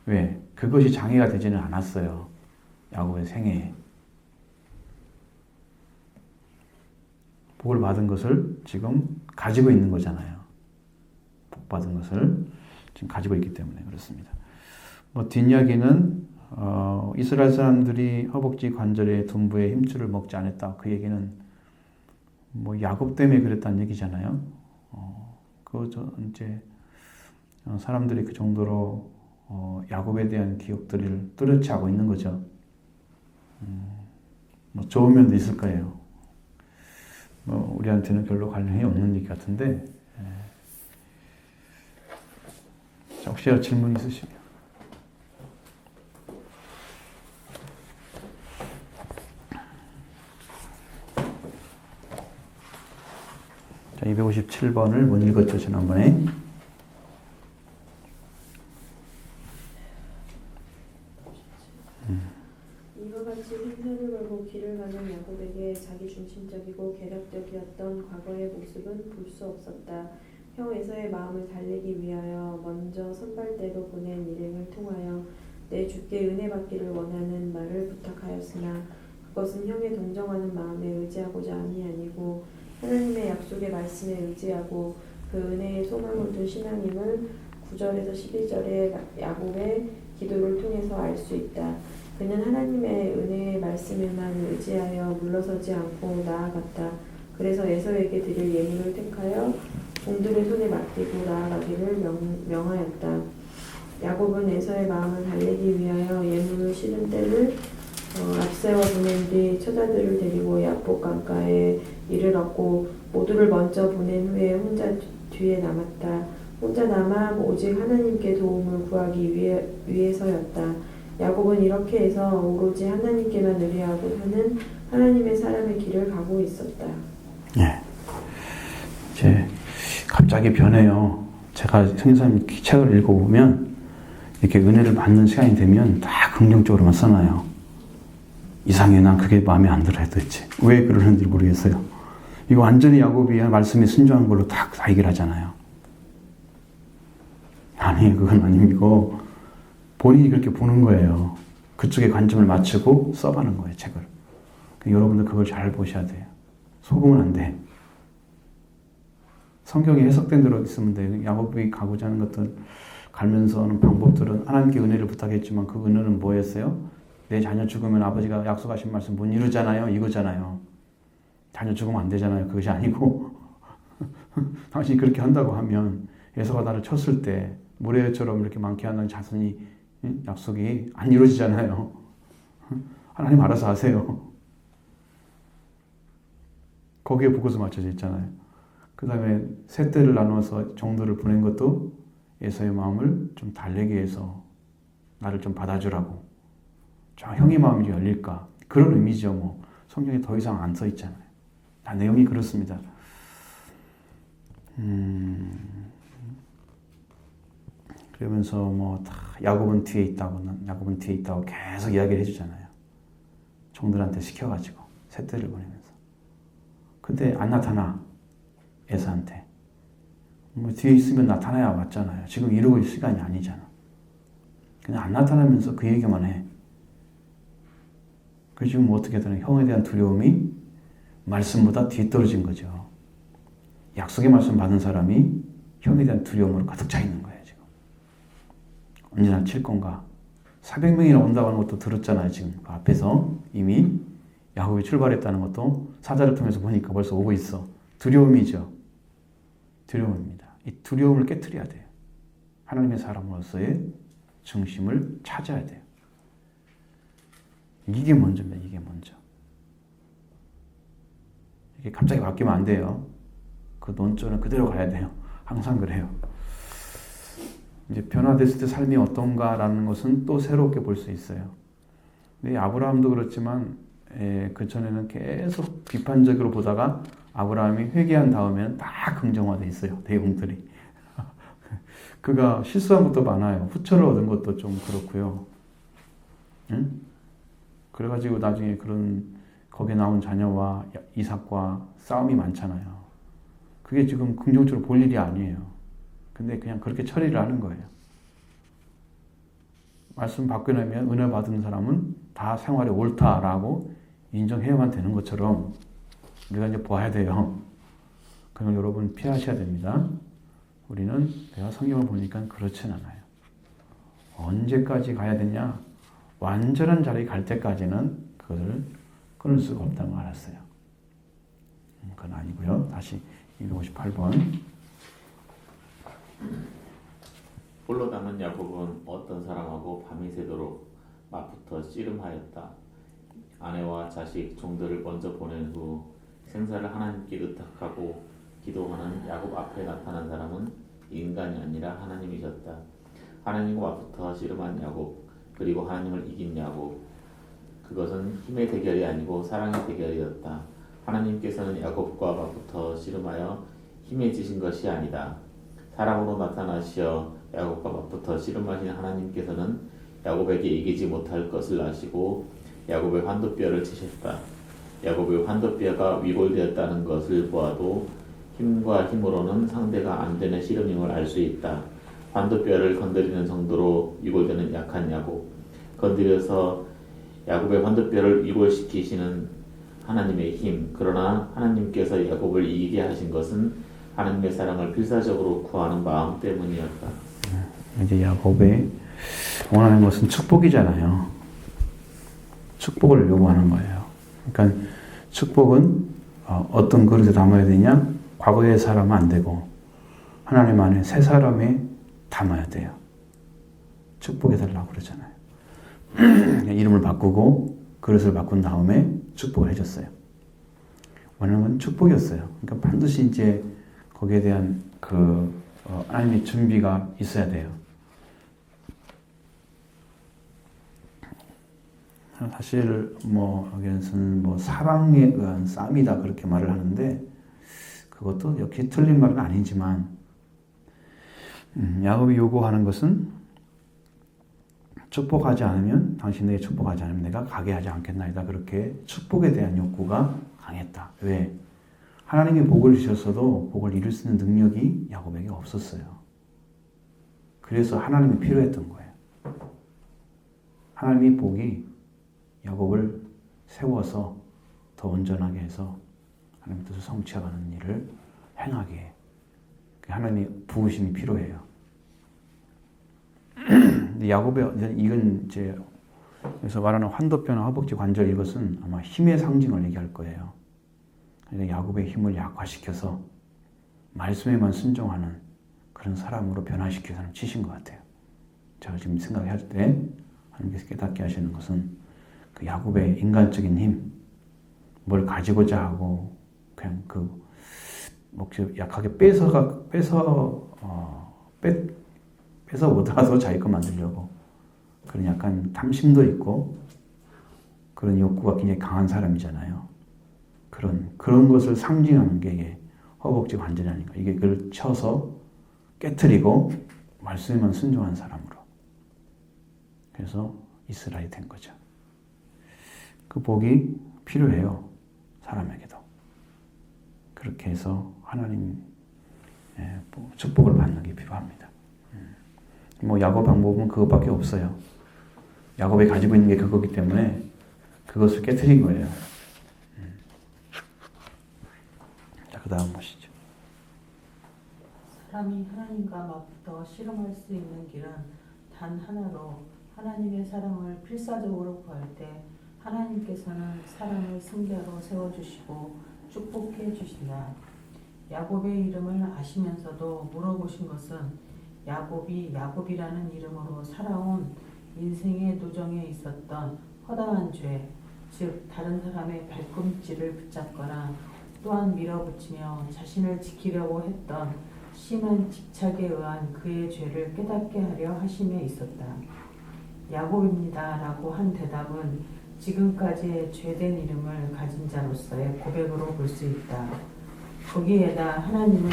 왜? 그것이 장애가 되지는 않았어요. 야곱의 생애에. 복을 받은 것을 지금 가지고 있는 거잖아요. 복 받은 것을 지금 가지고 있기 때문에 그렇습니다. 뭐 뒷이야기는 이스라엘 사람들이 허벅지 관절에 둔부에 힘줄을 먹지 않았다. 그 얘기는 뭐 야곱 때문에 그랬다는 얘기잖아요. 이제 사람들이 그 정도로 야곱에 대한 기억들을 뚜렷이 하고 있는 거죠. 뭐 좋은 면도 있을 거예요. 뭐 우리한테는 별로 관련이 없는 얘기 같은데, 자, 혹시 질문 있으시면. 자, 257번을 못 읽었죠, 지난번에. 이와 같이 횡단을 걸고 길을 가는 야곱에게 자기중심적이고 계략적이었던 과거의 모습은 볼 수 없었다. 형 에서의 마음을 달래기 위하여 먼저 선발대로 보낸 일행을 통하여 내 주께 은혜 받기를 원하는 말을 부탁하였으나 그것은 형의 동정하는 마음에 의지하고자 함이 아니고 하나님의 약속의 말씀에 의지하고 그 은혜의 소망을 둔 신앙임을 9절에서 11절의 야곱의 기도를 통해서 알 수 있다. 그는 하나님의 은혜의 말씀에만 의지하여 물러서지 않고 나아갔다. 그래서 에서에게 드릴 예물을 택하여 종들의 손에 맡기고 나아가기를 명하였다. 야곱은 에서의 마음을 달래기 위하여 예물을 실은 때를 앞세워 보낸 뒤 처자들을 데리고 야복 강가에 이르렀고 모두를 먼저 보낸 후에 혼자 뒤에 남았다. 혼자 남아 오직 하나님께 도움을 구하기 위해서였다. 야곱은 이렇게 해서 오로지 하나님께만 의뢰하고 하는 하나님의 사람의 길을 가고 있었다. 네. 이제 갑자기 변해요. 제가 성경님 책을 읽어보면 이렇게 은혜를 받는 시간이 되면 다 긍정적으로만 써놔요. 이상해, 난 그게 마음에 안 들어요 도대체. 왜 그러는지 모르겠어요. 이거 완전히 야곱이 말씀에 순종한 걸로 다 해결하잖아요. 아니, 그건 아니고 본인이 그렇게 보는 거예요. 그쪽에 관점을 맞추고 써가는 거예요, 책을. 여러분들 그걸 잘 보셔야 돼요. 속으면 안 돼. 성경이 해석된 대로 있으면 돼요. 야곱이 가고자 하는 것들, 가면서 하는 방법들은 하나님께 은혜를 부탁했지만 그 은혜는 뭐였어요? 내 자녀 죽으면 아버지가 약속하신 말씀 못 이루잖아요. 이거잖아요. 자녀 죽으면 안 되잖아요. 그것이 아니고 당신이 그렇게 한다고 하면 에서가 나를 쳤을 때 모래처럼 이렇게 많게 하는 자손이 약속이 안 이루어지잖아요. 하나님 알아서 하세요. 거기에 보고서 맞춰져 있잖아요. 그 다음에 셋대를 나눠서 정도를 보낸 것도 에서의 마음을 좀 달래기 위해서 나를 좀 받아주라고. 자, 형의 마음이 열릴까? 그런 의미죠. 뭐 성경에 더 이상 안 써 있잖아요. 다 내용이 그렇습니다. 그러면서 뭐 다 야곱은 뒤에 있다고 계속 이야기를 해주잖아요. 종들한테 시켜가지고 셋대를 보내면서. 근데 안 나타나. 에서한테. 뭐 뒤에 있으면 나타나야 맞잖아요. 지금 이러고 있을 시간이 아니잖아. 그냥 안 나타나면서 그 얘기만 해. 그래서 지금 어떻게 되나 형에 대한 두려움이 말씀보다 뒤떨어진 거죠. 약속의 말씀 받은 사람이 형에 대한 두려움으로 가득 차 있는 거예요, 지금. 언제나 칠 건가? 400명이나 온다고 하는 것도 들었잖아요, 지금. 그 앞에서 이미 야곱이 출발했다는 것도 사자를 통해서 보니까 벌써 오고 있어. 두려움이죠. 두려움입니다. 이 두려움을 깨트려야 돼요. 하나님의 사람으로서의 중심을 찾아야 돼요. 이게 먼저입니다. 이게 먼저. 이게 갑자기 바뀌면 안 돼요. 그 논조는 그대로 가야 돼요. 항상 그래요. 이제 변화됐을 때 삶이 어떤가라는 것은 또 새롭게 볼 수 있어요. 근데 아브라함도 그렇지만 그 전에는 계속 비판적으로 보다가 아브라함이 회개한 다음에는 다 긍정화되어 있어요. 내용들이. 그가 실수한 것도 많아요. 후처를 얻은 것도 좀 그렇고요. 응? 그래가지고 나중에 거기에 나온 자녀와 이삭과 싸움이 많잖아요. 그게 지금 긍정적으로 볼 일이 아니에요. 근데 그냥 그렇게 처리를 하는 거예요. 말씀 받고 나면 은혜 받은 사람은 다 생활에 옳다라고 인정해야만 되는 것처럼 우리가 이제 보아야 돼요. 그걸 여러분 피하셔야 됩니다. 우리는 내가 성경을 보니까 그렇진 않아요. 언제까지 가야 되냐? 완전한 자리에 갈 때까지는 그것을 끊을 수가 없다는 걸 알았어요. 그건 아니고요. 다시 258번. 홀로 남은 야곱은 어떤 사람하고 밤이 새도록 맞붙어 씨름하였다. 아내와 자식, 종들을 먼저 보낸 후 생사를 하나님께 의탁하고 기도하는 야곱 앞에 나타난 사람은 인간이 아니라 하나님이셨다. 하나님과 맞붙어 씨름한 야곱, 그리고 하나님을 이긴 야곱. 그것은 힘의 대결이 아니고 사랑의 대결이었다. 하나님께서는 야곱과 맞붙어 씨름하여 힘해지신 것이 아니다. 사랑으로 나타나시어 야곱과 맞붙어 씨름하신 하나님께서는 야곱에게 이기지 못할 것을 아시고 야곱의 환도뼈를 치셨다. 야곱의 환도뼈가 위골되었다는 것을 보아도 힘과 힘으로는 상대가 안 되는 씨름임을 알 수 있다. 환도뼈를 건드리는 정도로 위골되는 약한 야곱, 건드려서 야곱의 환도뼈를 위골시키시는 하나님의 힘. 그러나 하나님께서 야곱을 이기게 하신 것은 하나님의 사랑을 필사적으로 구하는 마음 때문이었다. 이제 야곱의 원하는 것은 축복이잖아요. 축복을 요구하는 거예요. 그러니까 축복은 어떤 그릇에 담아야 되냐? 과거의 사람은 안 되고 하나님 안에 새 사람에 담아야 돼요. 축복해달라고 그러잖아요. 이름을 바꾸고 그릇을 바꾼 다음에 축복을 해줬어요. 원하는 건 축복이었어요. 그러니까 반드시 이제 거기에 대한 하나님의 준비가 있어야 돼요. 사실 여기서는 사랑에 의한 싸움이다 그렇게 말을 하는데 그것도 역시 틀린 말은 아니지만 야곱이 요구하는 것은 축복하지 않으면 당신에게 축복하지 않으면 내가 가게 하지 않겠나이다. 그렇게 축복에 대한 욕구가 강했다. 왜? 하나님이 복을 주셨어도 복을 이룰 수 있는 능력이 야곱에게 없었어요. 그래서 하나님이 필요했던 거예요. 하나님이 복이 야곱을 세워서 더 온전하게 해서 하나님 뜻을 성취하는 일을 행하게 해. 하나님의 부으심이 필요해요. 근데 야곱의 이건 이제 여기서 말하는 환도뼈나 허벅지 관절 이것은 아마 힘의 상징을 얘기할 거예요. 그러니까 야곱의 힘을 약화시켜서 말씀에만 순종하는 그런 사람으로 변화시켜서 하나님 치신 것 같아요. 제가 지금 생각할 때 하나님께서 깨닫게 하시는 것은 그 야곱의 인간적인 힘, 뭘 가지고자 하고 그냥 약하게 뺏어 오더라도 자기 거 만들려고 그런 약간 탐심도 있고 그런 욕구가 굉장히 강한 사람이잖아요. 그런 것을 상징하는 게 이게 허벅지 관절이 아닌가. 이게 그걸 쳐서 깨트리고 말씀에만 순종한 사람으로. 그래서 이스라엘이 된 거죠. 그 복이 필요해요. 사람에게도. 그렇게 해서 하나님 축복을 받는 게 필요합니다. 야곱 방법은 그것밖에 없어요. 야곱이 가지고 있는 게 그거기 때문에 그것을 깨트린 거예요. 자, 그 다음 보시죠. 사람이 하나님과 맞붙어 씨름할 수 있는 길은 단 하나로 하나님의 사랑을 필사적으로 구할 때 하나님께서는 사람을 승자로 세워주시고 축복해 주신다. 야곱의 이름을 아시면서도 물어보신 것은 야곱이 야곱이라는 이름으로 살아온 인생의 도정에 있었던 허다한 죄, 즉 다른 사람의 발꿈치를 붙잡거나 또한 밀어붙이며 자신을 지키려고 했던 심한 집착에 의한 그의 죄를 깨닫게 하려 하심에 있었다. 야곱입니다 라고 한 대답은 지금까지의 죄된 이름을 가진 자로서의 고백으로 볼 수 있다. 거기에다 하나님은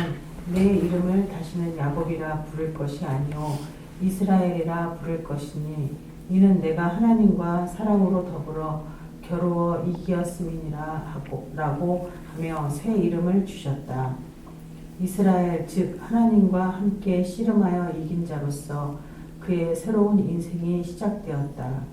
내 이름을 다시는 야곱이라 부를 것이 아니요 이스라엘이라 부를 것이니 이는 내가 하나님과 사랑으로 더불어 겨루어 이기었음이니라 라고 하며 새 이름을 주셨다. 이스라엘 즉 하나님과 함께 씨름하여 이긴 자로서 그의 새로운 인생이 시작되었다.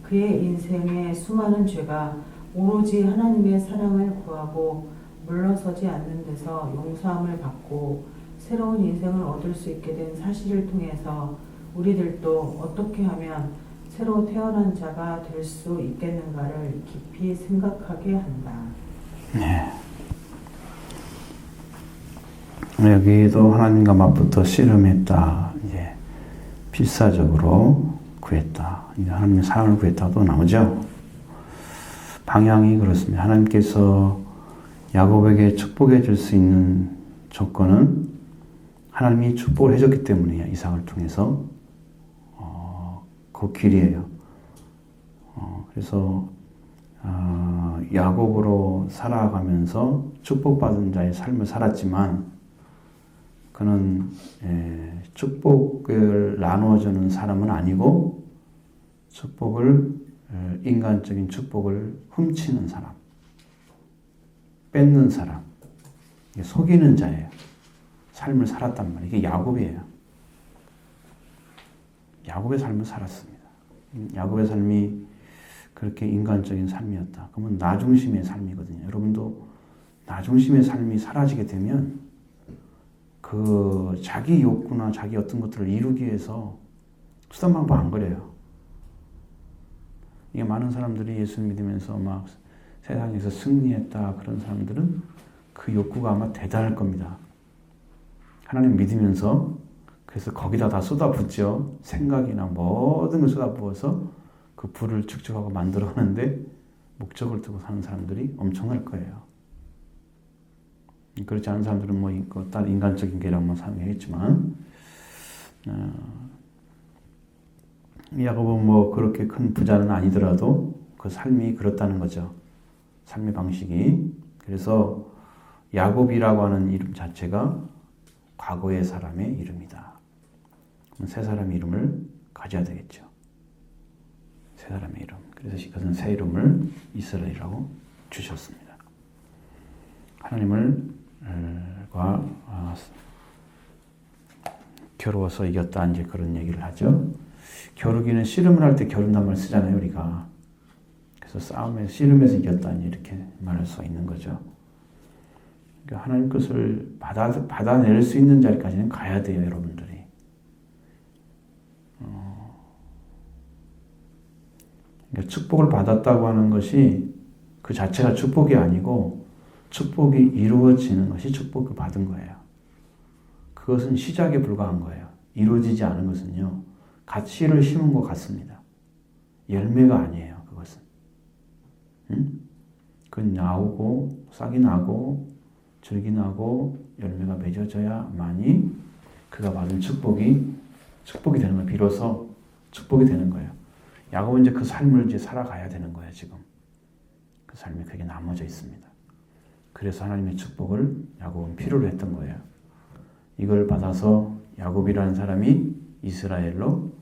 그의 인생의 수많은 죄가 오로지 하나님의 사랑을 구하고 물러서지 않는 데서 용서함을 받고 새로운 인생을 얻을 수 있게 된 사실을 통해서 우리들도 어떻게 하면 새로 태어난 자가 될 수 있겠는가를 깊이 생각하게 한다. 네. 여기도 하나님과 맞붙어 씨름했다. 이제 필사적으로 구했다. 이제 하나님의 사랑을 구했다도 나오죠. 방향이 그렇습니다. 하나님께서 야곱에게 축복해 줄 수 있는 조건은 하나님이 축복을 해줬기 때문이에요. 이삭을 통해서 그 길이에요. 그래서 야곱으로 살아가면서 축복받은 자의 삶을 살았지만 그는 축복을 나누어주는 사람은 아니고 인간적인 축복을 훔치는 사람, 뺏는 사람, 속이는 자예요. 삶을 살았단 말이에요. 이게 야곱이에요. 야곱의 삶을 살았습니다. 야곱의 삶이 그렇게 인간적인 삶이었다. 그러면 나 중심의 삶이거든요. 여러분도 나 중심의 삶이 사라지게 되면 그 자기 욕구나 자기 어떤 것들을 이루기 위해서 수단방법 안 그래요. 이게 많은 사람들이 예수 믿으면서 막 세상에서 승리했다 그런 사람들은 그 욕구가 아마 대단할 겁니다. 하나님 믿으면서 그래서 거기다 다 쏟아붓죠. 생각이나 모든 걸 쏟아부어서 그 불을 축적하고 만들어가는데 목적을 두고 사는 사람들이 엄청날 거예요. 그렇지 않은 사람들은 뭐 다른 인간적인 계략만 사용하겠지만 야곱은 뭐 그렇게 큰 부자는 아니더라도 그 삶이 그렇다는 거죠. 삶의 방식이. 그래서 야곱이라고 하는 이름 자체가 과거의 사람의 이름이다. 새 사람의 이름을 가져야 되겠죠. 새 사람의 이름. 그래서 이것은 새 이름을 이스라엘이라고 주셨습니다. 하나님과 겨루어서 이겼다 이제 그런 얘기를 하죠. 겨루기는 씨름을 할 때 겨룬단 말 쓰잖아요, 우리가. 그래서 싸움에서 씨름에서 이겼다 이렇게 말할 수 있는 거죠. 그러니까 하나님 것을 받아낼 수 있는 자리까지는 가야 돼요, 여러분들이. 그러니까 축복을 받았다고 하는 것이 그 자체가 축복이 아니고 축복이 이루어지는 것이 축복을 받은 거예요. 그것은 시작에 불과한 거예요. 이루어지지 않은 것은요. 씨를 심은 것 같습니다. 열매가 아니에요. 그것은. 그건 나오고 싹이 나고 줄기 나고 열매가 맺어져야만이 그가 받은 축복이 되는 거예요. 비로소 축복이 되는 거예요. 야곱은 이제 그 삶을 이제 살아가야 되는 거예요. 지금 그 삶이 그게 나머져 있습니다. 그래서 하나님의 축복을 야곱은 필요로 했던 거예요. 이걸 받아서 야곱이라는 사람이 이스라엘로,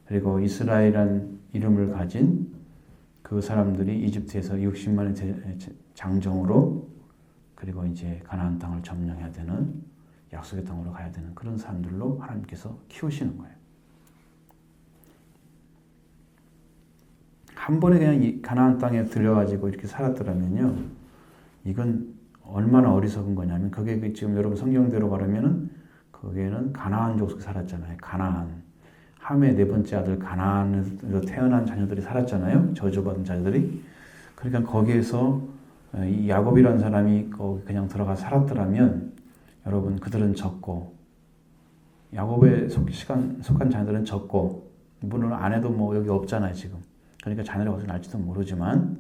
그리고 이스라엘이라는 이름을 가진 그 사람들이 이집트에서 60만의 장정으로, 그리고 이제 가나안 땅을 점령해야 되는, 약속의 땅으로 가야 되는 그런 사람들로 하나님께서 키우시는 거예요. 한 번에 그냥 이 가나안 땅에 들려가지고 이렇게 살았더라면요, 이건 얼마나 어리석은 거냐면, 그게 지금 여러분 성경대로 말하면은 거기에는 가나안족 속에 살았잖아요. 가나안. 함의 네 번째 아들 가나안에서 태어난 자녀들이 살았잖아요. 저주받은 자녀들이. 그러니까 거기에서 이 야곱이라는 사람이 거기 그냥 들어가 살았더라면 여러분 그들은 적고, 야곱에 속한 자녀들은 적고, 물론 아내도 뭐 여기 없잖아요 지금. 그러니까 자녀를 어디서 날지도 모르지만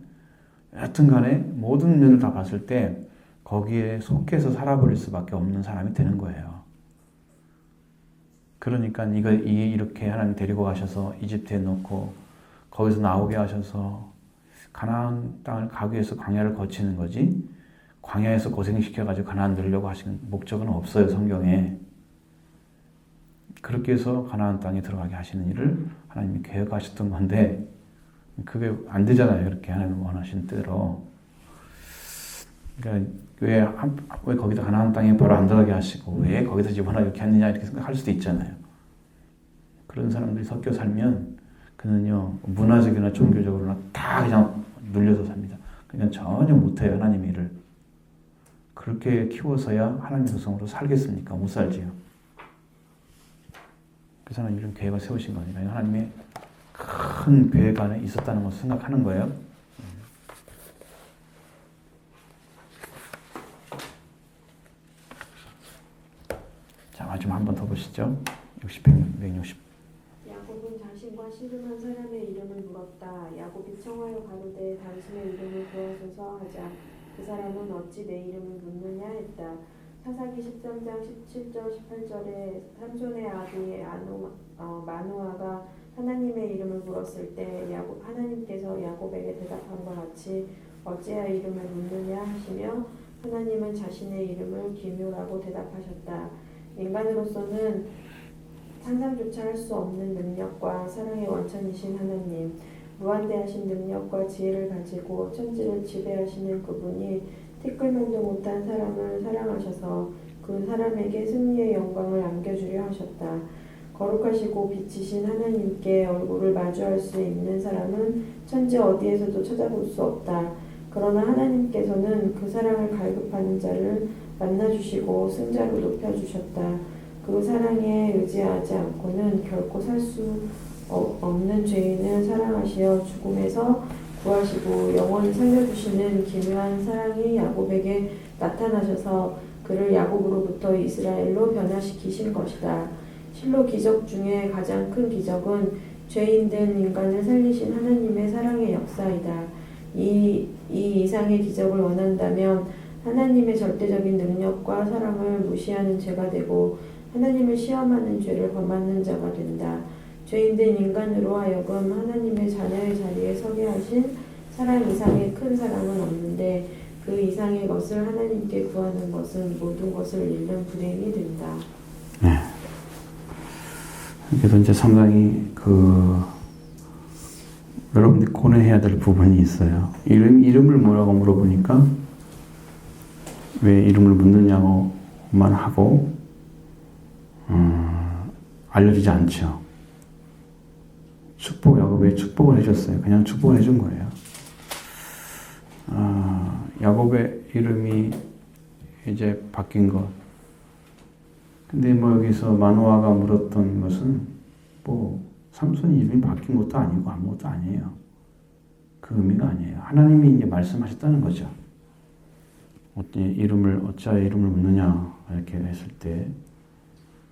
여튼 간에 모든 면을 다 봤을 때 거기에 속해서 살아버릴 수밖에 없는 사람이 되는 거예요. 그러니까 이렇게 하나님 데리고 가셔서 이집트에 놓고 거기서 나오게 하셔서 가나안 땅을 가기 위해서 광야를 거치는 거지, 광야에서 고생시켜가지고 가나안 들으려고 하시는 목적은 없어요, 성경에. 그렇게 해서 가나안 땅에 들어가게 하시는 일을 하나님이 계획하셨던 건데, 그게 안 되잖아요, 그렇게 하나님 원하신 대로. 그러니까 왜 거기다 가나안 땅에 바로 안 들어가게 하시고 왜 거기다 집어넣어 이렇게 했느냐 이렇게 생각할 수도 있잖아요. 그런 사람들이 섞여 살면 그는요 문화적이나 종교적으로나 다 그냥 눌려서 삽니다. 그냥 전혀 못해요. 하나님의 일을. 그렇게 키워서야 하나님의 백성으로 살겠습니까? 못 살지요. 그래서 하나님 이런 계획을 세우신 거니까 하나님의 큰 계획 안에 있었다는 것을 생각하는 거예요. 자, 마지막 한 번 더 보시죠. 160. 야곱은 자신과 씨름한 사람의 이름을 물었다. 야곱이 청하여 가로되 당신의 이름을 구하소서 하자. 그 사람은 어찌 내 이름을 묻느냐 했다. 사사기 13장 17절 18절에 삼손의 아비 마누아가 하나님의 이름을 물었을 때 하나님께서 야곱에게 대답함과 같이 어찌하여 이름을 묻느냐 하시며 하나님은 자신의 이름을 기묘라고 대답하셨다. 인간으로서는 상상조차 할 수 없는 능력과 사랑의 원천이신 하나님, 무한대하신 능력과 지혜를 가지고 천지를 지배하시는 그분이 티끌만도 못한 사람을 사랑하셔서 그 사람에게 승리의 영광을 안겨주려 하셨다. 거룩하시고 빛이신 하나님께 얼굴을 마주할 수 있는 사람은 천지 어디에서도 찾아볼 수 없다. 그러나 하나님께서는 그 사랑을 갈급하는 자를 만나주시고 승자로 높여주셨다. 그 사랑에 의지하지 않고는 결코 살 수 없는 죄인을 사랑하시어 죽음에서 구하시고 영원히 살려주시는 기묘한 사랑이 야곱에게 나타나셔서 그를 야곱으로부터 이스라엘로 변화시키신 것이다. 실로 기적 중에 가장 큰 기적은 죄인된 인간을 살리신 하나님의 사랑의 역사이다. 이 이상의 기적을 원한다면 하나님의 절대적인 능력과 사랑을 무시하는 죄가 되고 하나님을 시험하는 죄를 범하는 자가 된다. 죄인된 인간으로 하여금 하나님의 자녀의 자리에 서게 하신 사랑 이상의 큰 사랑은 없는데 그 이상의 것을 하나님께 구하는 것은 모든 것을 잃는 불행이 된다. 네. 그래서 이제 상당히 여러분들이 고뇌해야 될 부분이 있어요. 이름을 뭐라고 물어보니까 왜 이름을 묻느냐고만 하고 알려지지 않죠. 야곱에 축복을 해줬어요. 그냥 축복을 해준 거예요. 야곱의 이름이 이제 바뀐 것. 근데 여기서 마누아가 물었던 것은 삼손이 이름이 바뀐 것도 아니고 아무것도 아니에요. 그 의미가 아니에요. 하나님이 이제 말씀하셨다는 거죠. 어찌하여 이름을 묻느냐 이렇게 했을 때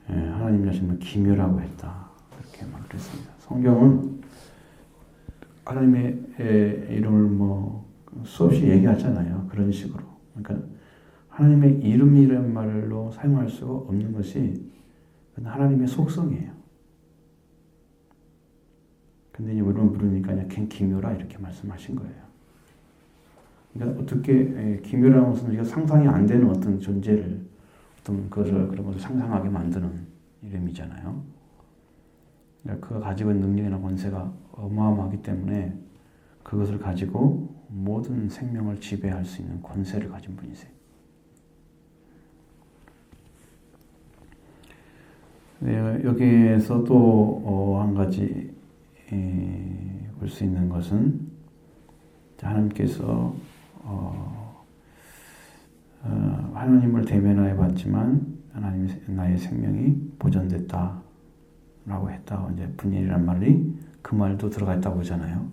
하나님 자신은 기묘라고 했다. 이렇게 말을 했습니다. 성경은 하나님의 이름을 수없이 얘기하잖아요. 그런 식으로. 그러니까 하나님의 이름이라는 말로 사용할 수가 없는 것이 하나님의 속성이에요. 근데 이름을 부르니까 그냥 기묘라 이렇게 말씀하신 거예요. 그러니까 어떻게 기묘라는 것은 우리가 상상이 안 되는 어떤 존재를 그런 것을 상상하게 만드는 이름이잖아요. 그러니까 그가 가지고 있는 능력이나 권세가 어마어마하기 때문에 그것을 가지고 모든 생명을 지배할 수 있는 권세를 가진 분이세요. 네, 여기에서 또 한 가지 볼 수 있는 것은 하나님께서 하나님을 대면하여 봤지만 나의 생명이 보존됐다 라고 했다고 이제 분일이란 말이 그 말도 들어가 있다고 보잖아요.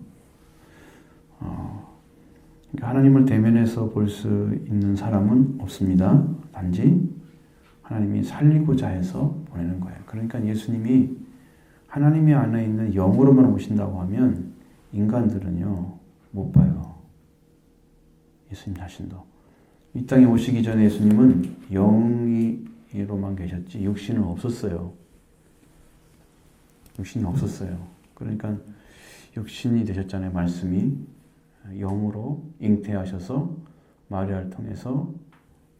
그러니까 하나님을 대면해서 볼 수 있는 사람은 없습니다. 단지 하나님이 살리고자 해서 보내는 거예요. 그러니까 예수님이 하나님의 안에 있는 영으로만 오신다고 하면 인간들은요 못 봐요. 예수님 자신도. 이 땅에 오시기 전에 예수님은 영으로만 계셨지 육신은 없었어요. 육신이 없었어요. 그러니까 육신이 되셨잖아요. 말씀이 영으로 잉태하셔서 마리아를 통해서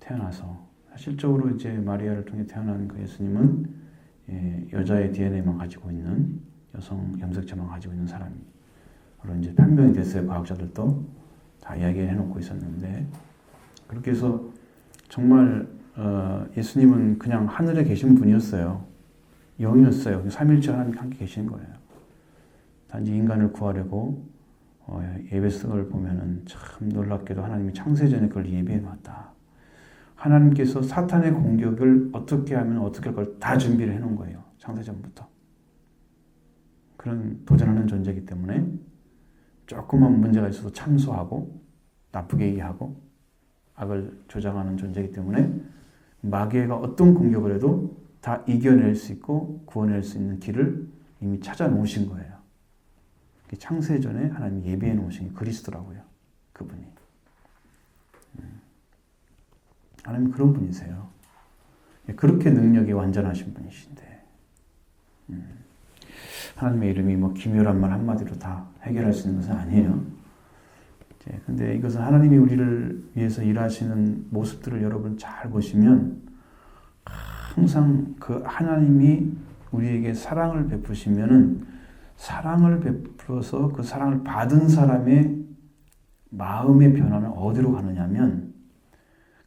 태어나서 실적으로 이제 마리아를 통해 태어난 그 예수님은 여자의 DNA만 가지고 있는 여성 염색체만 가지고 있는 사람으로 이제 판명이 됐어요. 과학자들도 다 이야기를 해놓고 있었는데 그렇게 해서 정말 예수님은 그냥 하늘에 계신 분이었어요. 영이었어요. 삼일째 하나님과 함께 계신 거예요. 단지 인간을 구하려고 예배성을 보면은 참 놀랍게도 하나님이 창세전에 그걸 예배해 놨다. 하나님께서 사탄의 공격을 어떻게 하면 어떻게 할 걸 다 준비를 해 놓은 거예요. 창세전부터. 그런 도전하는 존재이기 때문에 조그만 문제가 있어도 참소하고 나쁘게 얘기하고 악을 조장하는 존재이기 때문에 마귀가 어떤 공격을 해도 다 이겨낼 수 있고 구원할 수 있는 길을 이미 찾아 놓으신 거예요. 창세전에 하나님 예배해 놓으신 게 그리스도라고요. 그분이. 하나님 그런 분이세요. 그렇게 능력이 완전하신 분이신데 하나님의 이름이 뭐 기묘한 말 한마디로 다 해결할 수 있는 것은 아니에요. 근데 이것은 하나님이 우리를 위해서 일하시는 모습들을 여러분 잘 보시면 항상 그 하나님이 우리에게 사랑을 베푸시면은 사랑을 베풀어서 그 사랑을 받은 사람의 마음의 변화는 어디로 가느냐면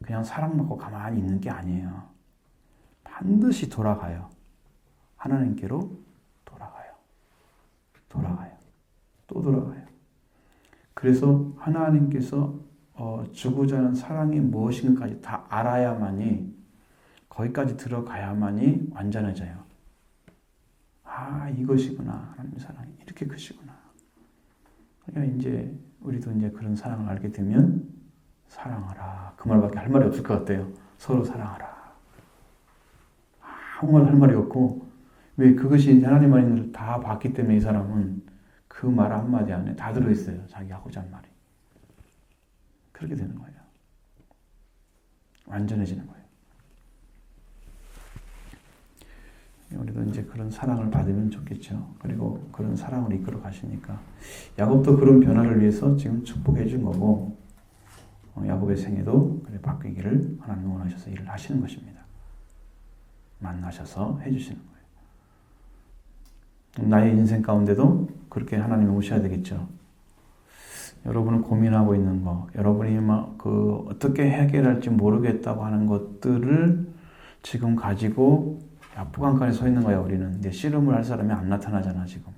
그냥 사랑받고 가만히 있는 게 아니에요. 반드시 돌아가요. 하나님께로 돌아가요. 돌아가요. 또 돌아가요. 그래서 하나님께서 주고자 하는 사랑이 무엇인가까지 다 알아야만이 거기까지 들어가야만이 완전해져요. 아, 이것이구나. 하나님의 사랑이 이렇게 크시구나. 그러니까 이제 우리도 이제 그런 사랑을 알게 되면 사랑하라. 그 말밖에 할 말이 없을 것 같아요. 서로 사랑하라. 아무 말 할 말이 없고 왜 그것이 하나님 안에서 다 봤기 때문에 이 사람은 그 말 한마디 안에 다 들어있어요. 자기 하고자 한 말이. 그렇게 되는 거예요. 완전해지는 거예요. 우리도 이제 그런 사랑을 받으면 좋겠죠. 그리고 그런 사랑을 이끌어 가시니까 야곱도 그런 변화를 위해서 지금 축복해 준 거고 야곱의 생애도 그래 바뀌기를 하나님 원하셔서 일을 하시는 것입니다. 만나셔서 해주시는 거예요. 나의 인생 가운데도 그렇게 하나님이 오셔야 되겠죠. 여러분은 고민하고 있는 거, 여러분이 어떻게 해결할지 모르겠다고 하는 것들을 지금 가지고 앞부간간에 서 있는 거야, 우리는. 근데 씨름을 할 사람이 안 나타나잖아, 지금.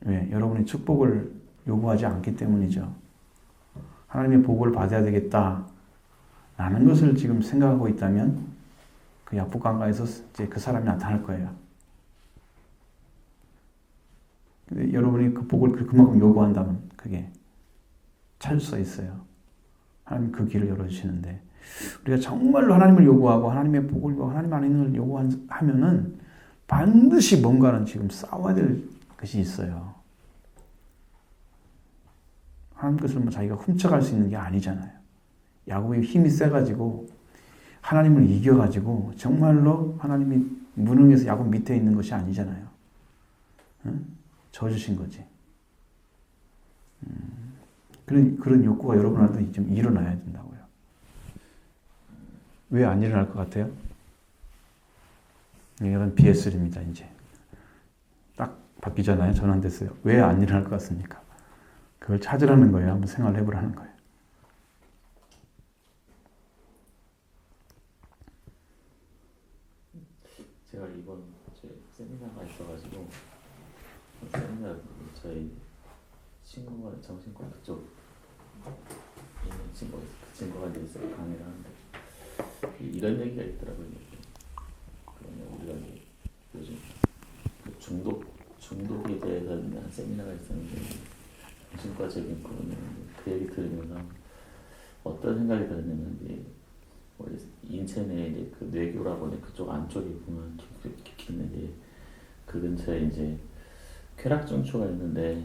왜? 여러분이 축복을 요구하지 않기 때문이죠. 하나님의 복을 받아야 되겠다. 라는 것을 지금 생각하고 있다면 그 앞부간간에서 이제 그 사람이 나타날 거예요. 근데 여러분이 그 복을 그만큼 요구한다면 그게 찾을 수 있어요. 하나님 그 길을 열어주시는데 우리가 정말로 하나님을 요구하고 하나님의 복을 요구하고 하나님 안에 있는 걸 요구하면은 반드시 뭔가는 지금 싸워야 될 것이 있어요. 하나님 것을 뭐 자기가 훔쳐갈 수 있는 게 아니잖아요. 야곱이 힘이 세가지고 하나님을 이겨가지고 정말로 하나님이 무능해서 야곱 밑에 있는 것이 아니잖아요. 응? 져주신 거지. 그런 욕구가 여러분한테 좀 일어나야 된다고요. 왜 안 일어날 것 같아요? 이건 BS입니다, 이제. 딱 바뀌잖아요. 전환됐어요. 왜 안 일어날 것 같습니까? 그걸 찾으라는 거예요. 한번 생각을 해보라는 거예요. 제가 이번 세미나가 있어가지고 세미나 저희 친구가 정신과 그쪽 있는 친구가 있어요. 그 친구가 이제 있어요. 강의를 하는데 이런 얘기가 있더라고요. 그러면 우리가 요즘 그 중독에 대해서 한 세미나가 있었는데 정신과적인 그 얘기 들으면서 어떤 생각이 들었냐면 이제 원래 인체 내에 이제 그 뇌교라고 하는 그쪽 안쪽에 보면 깊이 있는데 그 근처에 이제 쾌락중추가 있는데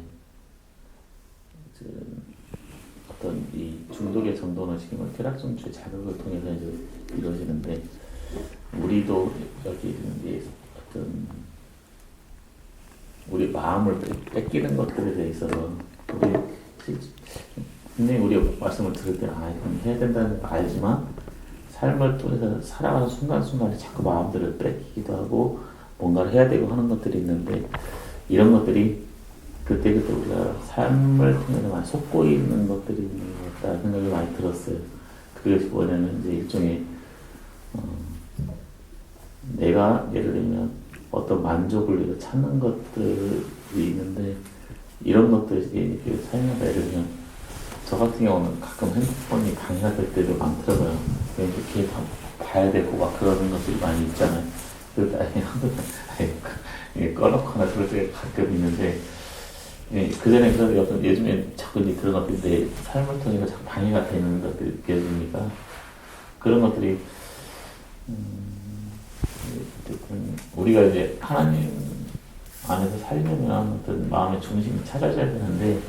어떤 이 중독의 정도는 지금 쾌락중추의 자극을 통해서 이제 이루어지는데 우리도 여기 이제 어떤 우리 마음을 뺏기는 것들에 대해서 분명히 우리 말씀을 들을 때는 이건 해야 된다는 거 알지만 삶을 통해서 살아가는 순간순간에 자꾸 마음들을 뺏기기도 하고 뭔가를 해야 되고 하는 것들이 있는데 이런 것들이 그때그때 우리가 삶을 통해서 많이 속고 있는 것들이 있는 것 같다 생각이 많이 들었어요. 그것이 뭐냐면 이제 일종의 내가 예를 들면 어떤 만족을 찾는 것들이 있는데 이런 것들이 삶마다 예를 들면 저 같은 경우는 가끔 핸드폰이 방해가 될 때도 많더라고요. 이렇게 봐야 되고 막 그러는 것들이 많이 있잖아요. 그럴 때 아예 꺼놓거나 그럴 때가 가끔 있는데 그전에 그런 어떤 요즘에 자꾸 이제 그런 것들이 내 삶을 통해서 자꾸 방해가 되는 것들이 느껴지니까 그런 것들이 어쨌든 우리가 이제 하나님 안에서 살려면 어떤 마음의 중심이 찾아져야 되는데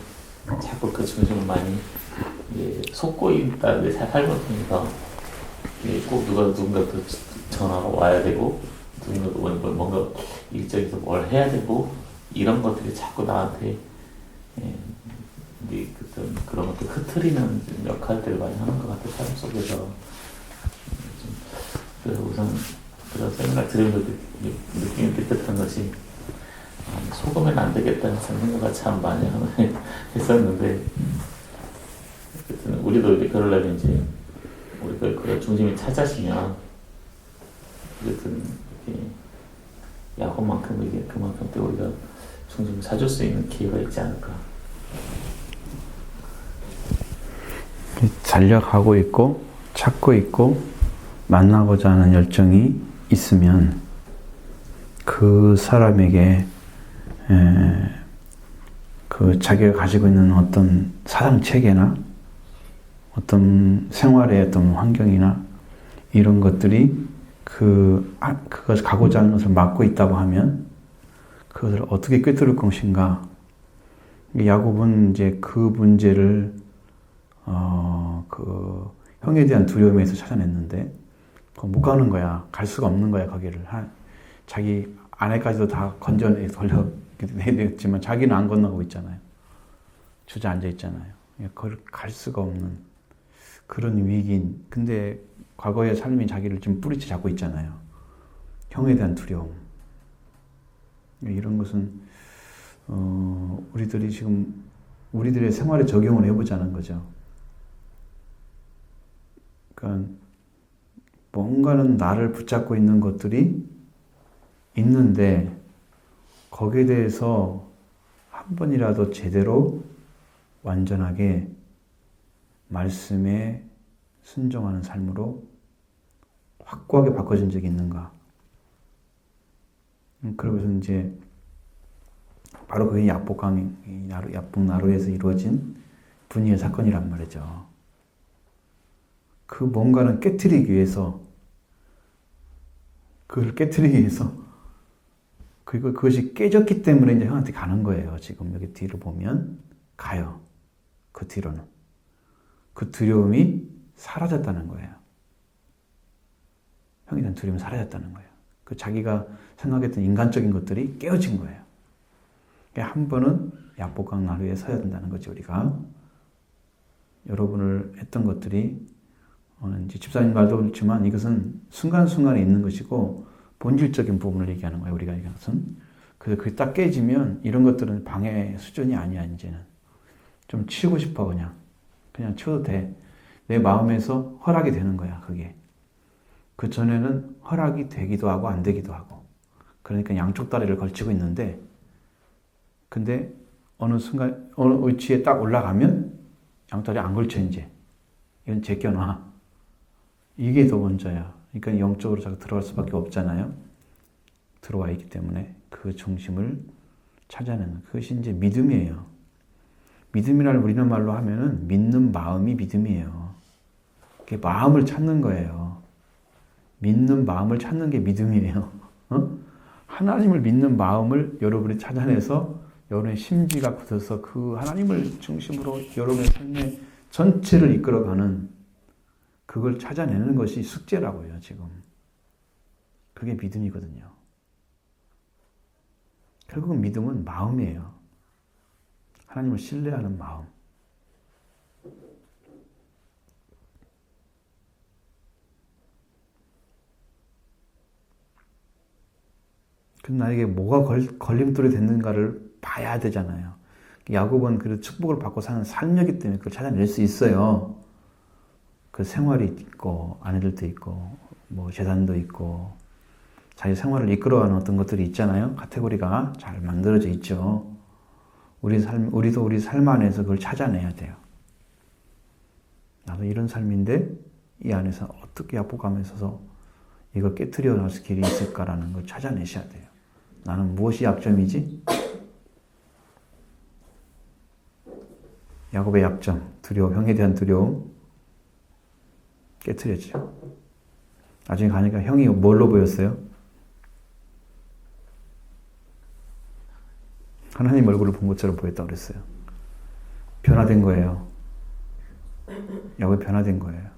자꾸 그 중심을 많이 속고 있다 내 삶을 통해서 꼭 누군가 또 전화가 와야 되고 누군가 뭔가 일정에서 뭘 해야 되고 이런 것들이 자꾸 나한테 그런 것들 흐트리는 역할들을 많이 하는 것 같아요. 삶 속에서. 그래서 우선 그런 생각 들으면서 느낌이 삐끗한 것이 속으면 안 되겠다는 생각을 참 많이 했었는데 우리도 이제 그러려면 이제 우리가 그런 중심이 찾아지면 어쨌든 야곱만큼 이게 그만큼 또 우리가 중심을 찾을 수 있는 기회가 있지 않을까. 잔력하고 있고 찾고 있고 만나고자 하는 열정이 있으면 그 사람에게 그 자기가 가지고 있는 어떤 사상 체계나 어떤 생활의 어떤 환경이나 이런 것들이 그것을 가고자 하는 것을 막고 있다고 하면 그것을 어떻게 꿰뚫을 것인가. 야곱은 이제 그 문제를 그 형에 대한 두려움에서 찾아냈는데 못 가는 거야. 갈 수가 없는 거야. 거기를 자기 아내까지도 다 걸려냈지만 자기는 안 건너고 있잖아요. 주저앉아 있잖아요. 그걸 갈 수가 없는 그런 위기인. 근데 과거의 삶이 자기를 지금 뿌리째 잡고 있잖아요. 형에 대한 두려움. 이런 것은 우리들이 지금 우리들의 생활에 적용을 해보자는 거죠. 그러니까 뭔가는 나를 붙잡고 있는 것들이 있는데 거기에 대해서 한 번이라도 제대로 완전하게 말씀에 순종하는 삶으로 확고하게 바꿔진 적이 있는가. 그러면서 이제 바로 그게 야복나루에서 이루어진 분이의 사건이란 말이죠. 그 뭔가는 깨트리기 위해서 그걸 깨트리기 위해서 그리고 그것이 깨졌기 때문에 이제 형한테 가는 거예요. 지금 여기 뒤로 보면 가요. 그 뒤로는 그 두려움이 사라졌다는 거예요. 형에 대한 두려움이 사라졌다는 거예요. 그 자기가 생각했던 인간적인 것들이 깨어진 거예요. 한 번은 야복강 나루에 서야 된다는 거죠. 우리가 여러분을 했던 것들이 이제 집사님 말도 그렇지만 이것은 순간순간에 있는 것이고 본질적인 부분을 얘기하는 거예요. 우리가 얘기하는 것은. 그래서 그게 딱 깨지면 이런 것들은 방해 수준이 아니야. 이제는 좀 치우고 싶어. 그냥 치워도 돼. 내 마음에서 허락이 되는 거야. 그게. 그 전에는 허락이 되기도 하고 안 되기도 하고. 그러니까 양쪽 다리를 걸치고 있는데 근데 어느 순간 어느 위치에 딱 올라가면 양다리 안 걸쳐 이제. 이건 제껴놔. 이게 더 먼저야. 그러니까 영적으로 자꾸 들어갈 수밖에 없잖아요. 들어와 있기 때문에 그 중심을 찾아내는 그것이 이제 믿음이에요. 믿음이라는 우리는 말로 하면은 믿는 마음이 믿음이에요. 그게 마음을 찾는 거예요. 믿는 마음을 찾는 게 믿음이에요. 하나님을 믿는 마음을 여러분이 찾아내서 여러분의 심지가 굳어서 그 하나님을 중심으로 여러분의 삶의 전체를 이끌어가는 그걸 찾아내는 것이 숙제라고요, 지금. 그게 믿음이거든요. 결국은 믿음은 마음이에요. 하나님을 신뢰하는 마음. 근데 나에게 뭐가 걸림돌이 됐는가를 봐야 되잖아요. 야곱은 그 축복을 받고 사는 삶이기 때문에 그걸 찾아낼 수 있어요. 그 생활이 있고 아내들도 있고 뭐 재산도 있고 자기 생활을 이끌어가는 어떤 것들이 있잖아요. 카테고리가 잘 만들어져 있죠. 우리도 우리 삶 안에서 그걸 찾아내야 돼요. 나도 이런 삶인데 이 안에서 어떻게 약복감에 있어서 이걸 깨트려 나갈 길이 있을까라는 걸 찾아내셔야 돼요. 나는 무엇이 약점이지? 야곱의 약점, 두려움, 형에 대한 두려움 깨트렸죠. 나중에 가니까 형이 뭘로 보였어요? 하나님 얼굴을 본 것처럼 보였다고 그랬어요. 변화된 거예요. 야곱이 변화된 거예요.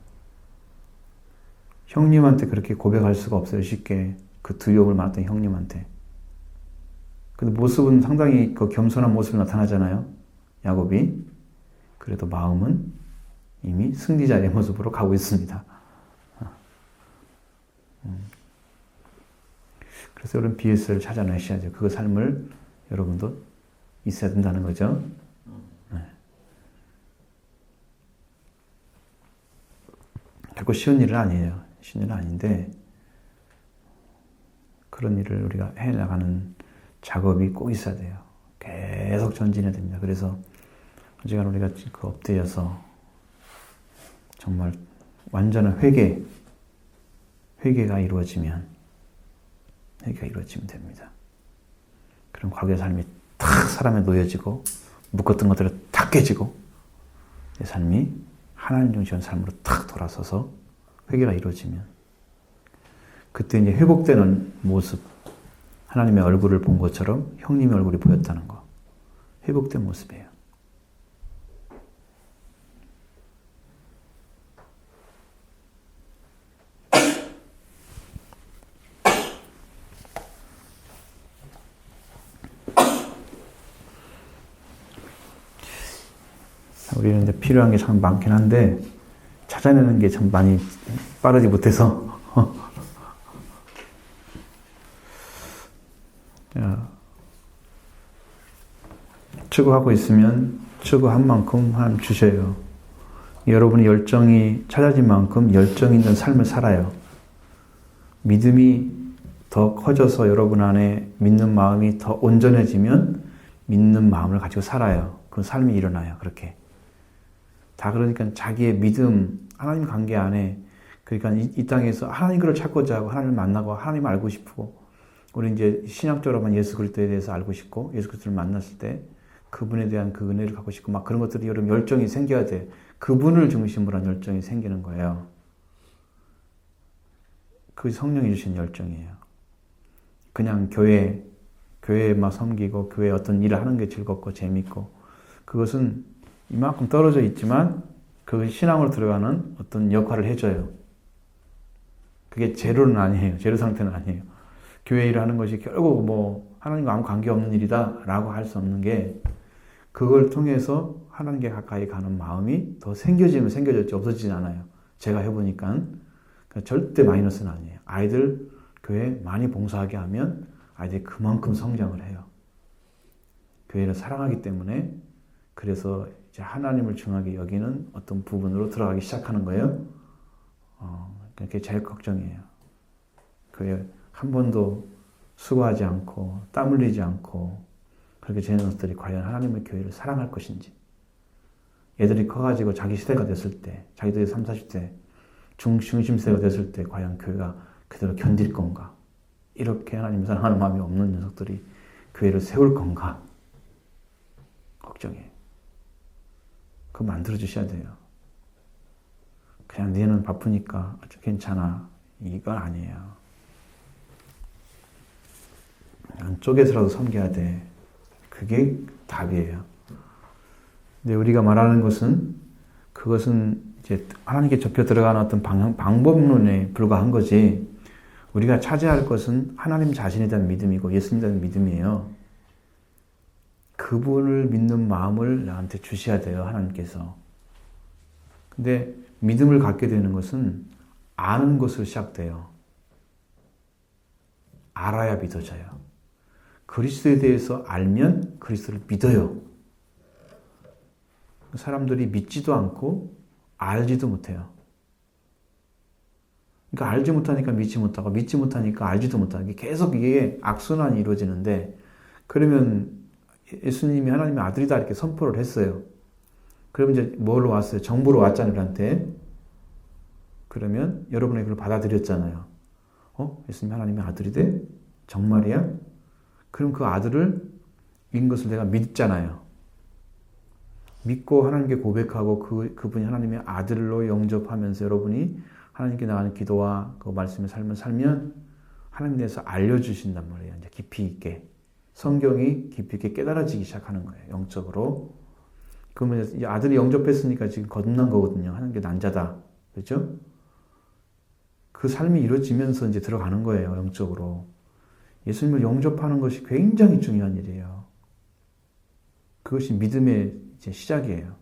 형님한테 그렇게 고백할 수가 없어요. 쉽게. 그 두려움을 많았던 형님한테. 근데 모습은 상당히 그 겸손한 모습이 나타나잖아요. 야곱이. 그래도 마음은 이미 승리자의 모습으로 가고 있습니다. 그래서 여러분 BS를 찾아내셔야 돼요. 그 삶을 여러분도 있어야 된다는 거죠. 네. 결코 쉬운 일은 아니에요. 쉬운 일은 아닌데 그런 일을 우리가 해나가는 작업이 꼭 있어야 돼요. 계속 전진해야 됩니다. 그래서 어지간 우리가 그 엎드려서 정말 완전한 회개가 이루어지면 됩니다. 그럼 과거의 삶이 탁 사람에 놓여지고 묶었던 것들이 탁 깨지고 내 삶이 하나님 중심의 삶으로 탁 돌아서서 회개가 이루어지면 그때 이제 회복되는 모습, 하나님의 얼굴을 본 것처럼 형님의 얼굴이 보였다는 거, 회복된 모습이에요. 우리는 이제 필요한 게 참 많긴 한데 찾아내는 게 참 많이 빠르지 못해서 추구하고 있으면 추구한 만큼 하나님 주셔요. 여러분의 열정이 찾아진 만큼 열정 있는 삶을 살아요. 믿음이 더 커져서 여러분 안에 믿는 마음이 더 온전해지면 믿는 마음을 가지고 살아요. 그 삶이 일어나요. 그렇게. 다 그러니까 자기의 믿음, 하나님 관계 안에 그러니까 이 땅에서 하나님을 찾고자 하고 하나님을 만나고 하나님을 알고 싶고 우리 이제 신학적으로만 예수 그리스도에 대해서 알고 싶고 예수 그리스도를 만났을 때 그분에 대한 그 은혜를 갖고 싶고 막 그런 것들이 여러분 열정이 생겨야 돼. 그분을 중심으로 한 열정이 생기는 거예요. 그 성령이 주신 열정이에요. 그냥 교회에 막 섬기고 교회에 어떤 일을 하는 게 즐겁고 재밌고 그것은 이만큼 떨어져 있지만 그 신앙으로 들어가는 어떤 역할을 해줘요. 그게 제로는 아니에요. 제로 상태는 아니에요. 교회 일을 하는 것이 결국 뭐 하나님과 아무 관계없는 일이다 라고 할 수 없는 게 그걸 통해서 하나님께 가까이 가는 마음이 더 생겨지면 생겨졌지 없어지진 않아요. 제가 해보니까 그러니까 절대 마이너스는 아니에요. 아이들 교회 많이 봉사하게 하면 아이들이 그만큼 성장을 해요. 교회를 사랑하기 때문에 그래서 이제 하나님을 중요하게 여기는 어떤 부분으로 들어가기 시작하는 거예요. 그게 제일 걱정이에요. 교회 한 번도 수고하지 않고 땀 흘리지 않고 그렇게 지내는 것들이 과연 하나님의 교회를 사랑할 것인지 얘들이 커가지고 자기 시대가 됐을 때 자기들이 30, 40대 중심세가 됐을 때 과연 교회가 그대로 견딜 건가 이렇게 하나님을 사랑하는 마음이 없는 녀석들이 교회를 세울 건가 걱정이에요. 그거 만들어주셔야 돼요. 그냥 너는 바쁘니까 괜찮아 이건 아니에요. 쪼개서라도 섬겨야 돼. 그게 답이에요. 근데 우리가 말하는 것은 그것은 이제 하나님께 접혀 들어가는 어떤 방법론에 불과한 거지 우리가 차지할 것은 하나님 자신에 대한 믿음이고 예수님에 대한 믿음이에요. 그분을 믿는 마음을 나한테 주셔야 돼요. 하나님께서. 근데 믿음을 갖게 되는 것은 아는 것으로 시작돼요. 알아야 믿어져요. 그리스도에 대해서 알면 그리스도를 믿어요. 사람들이 믿지도 않고 알지도 못해요. 그러니까 알지 못하니까 믿지 못하고 믿지 못하니까 알지도 못하고 계속 이게 악순환이 이루어지는데 그러면 예수님이 하나님의 아들이다 이렇게 선포를 했어요. 그러면 이제 뭘로 왔어요? 정보로 왔잖아요, 우리한테. 그러면 여러분이 그걸 받아들였잖아요. 예수님이 하나님의 아들이 돼? 정말이야? 그럼 그 아들을 인 것을 내가 믿잖아요. 믿고 하나님께 고백하고 그분이 하나님의 아들로 영접하면서 여러분이 하나님께 나가는 기도와 그 말씀의 삶을 살면 하나님에 대해서 알려주신단 말이에요. 이제 깊이 있게. 성경이 깊이 있게 깨달아지기 시작하는 거예요. 영적으로. 그러면 이제 아들이 영접했으니까 지금 거듭난 거거든요. 하나님께 난자다. 그렇죠? 그 삶이 이루어지면서 이제 들어가는 거예요. 영적으로. 예수님을 영접하는 것이 굉장히 중요한 일이에요. 그것이 믿음의 이제 시작이에요.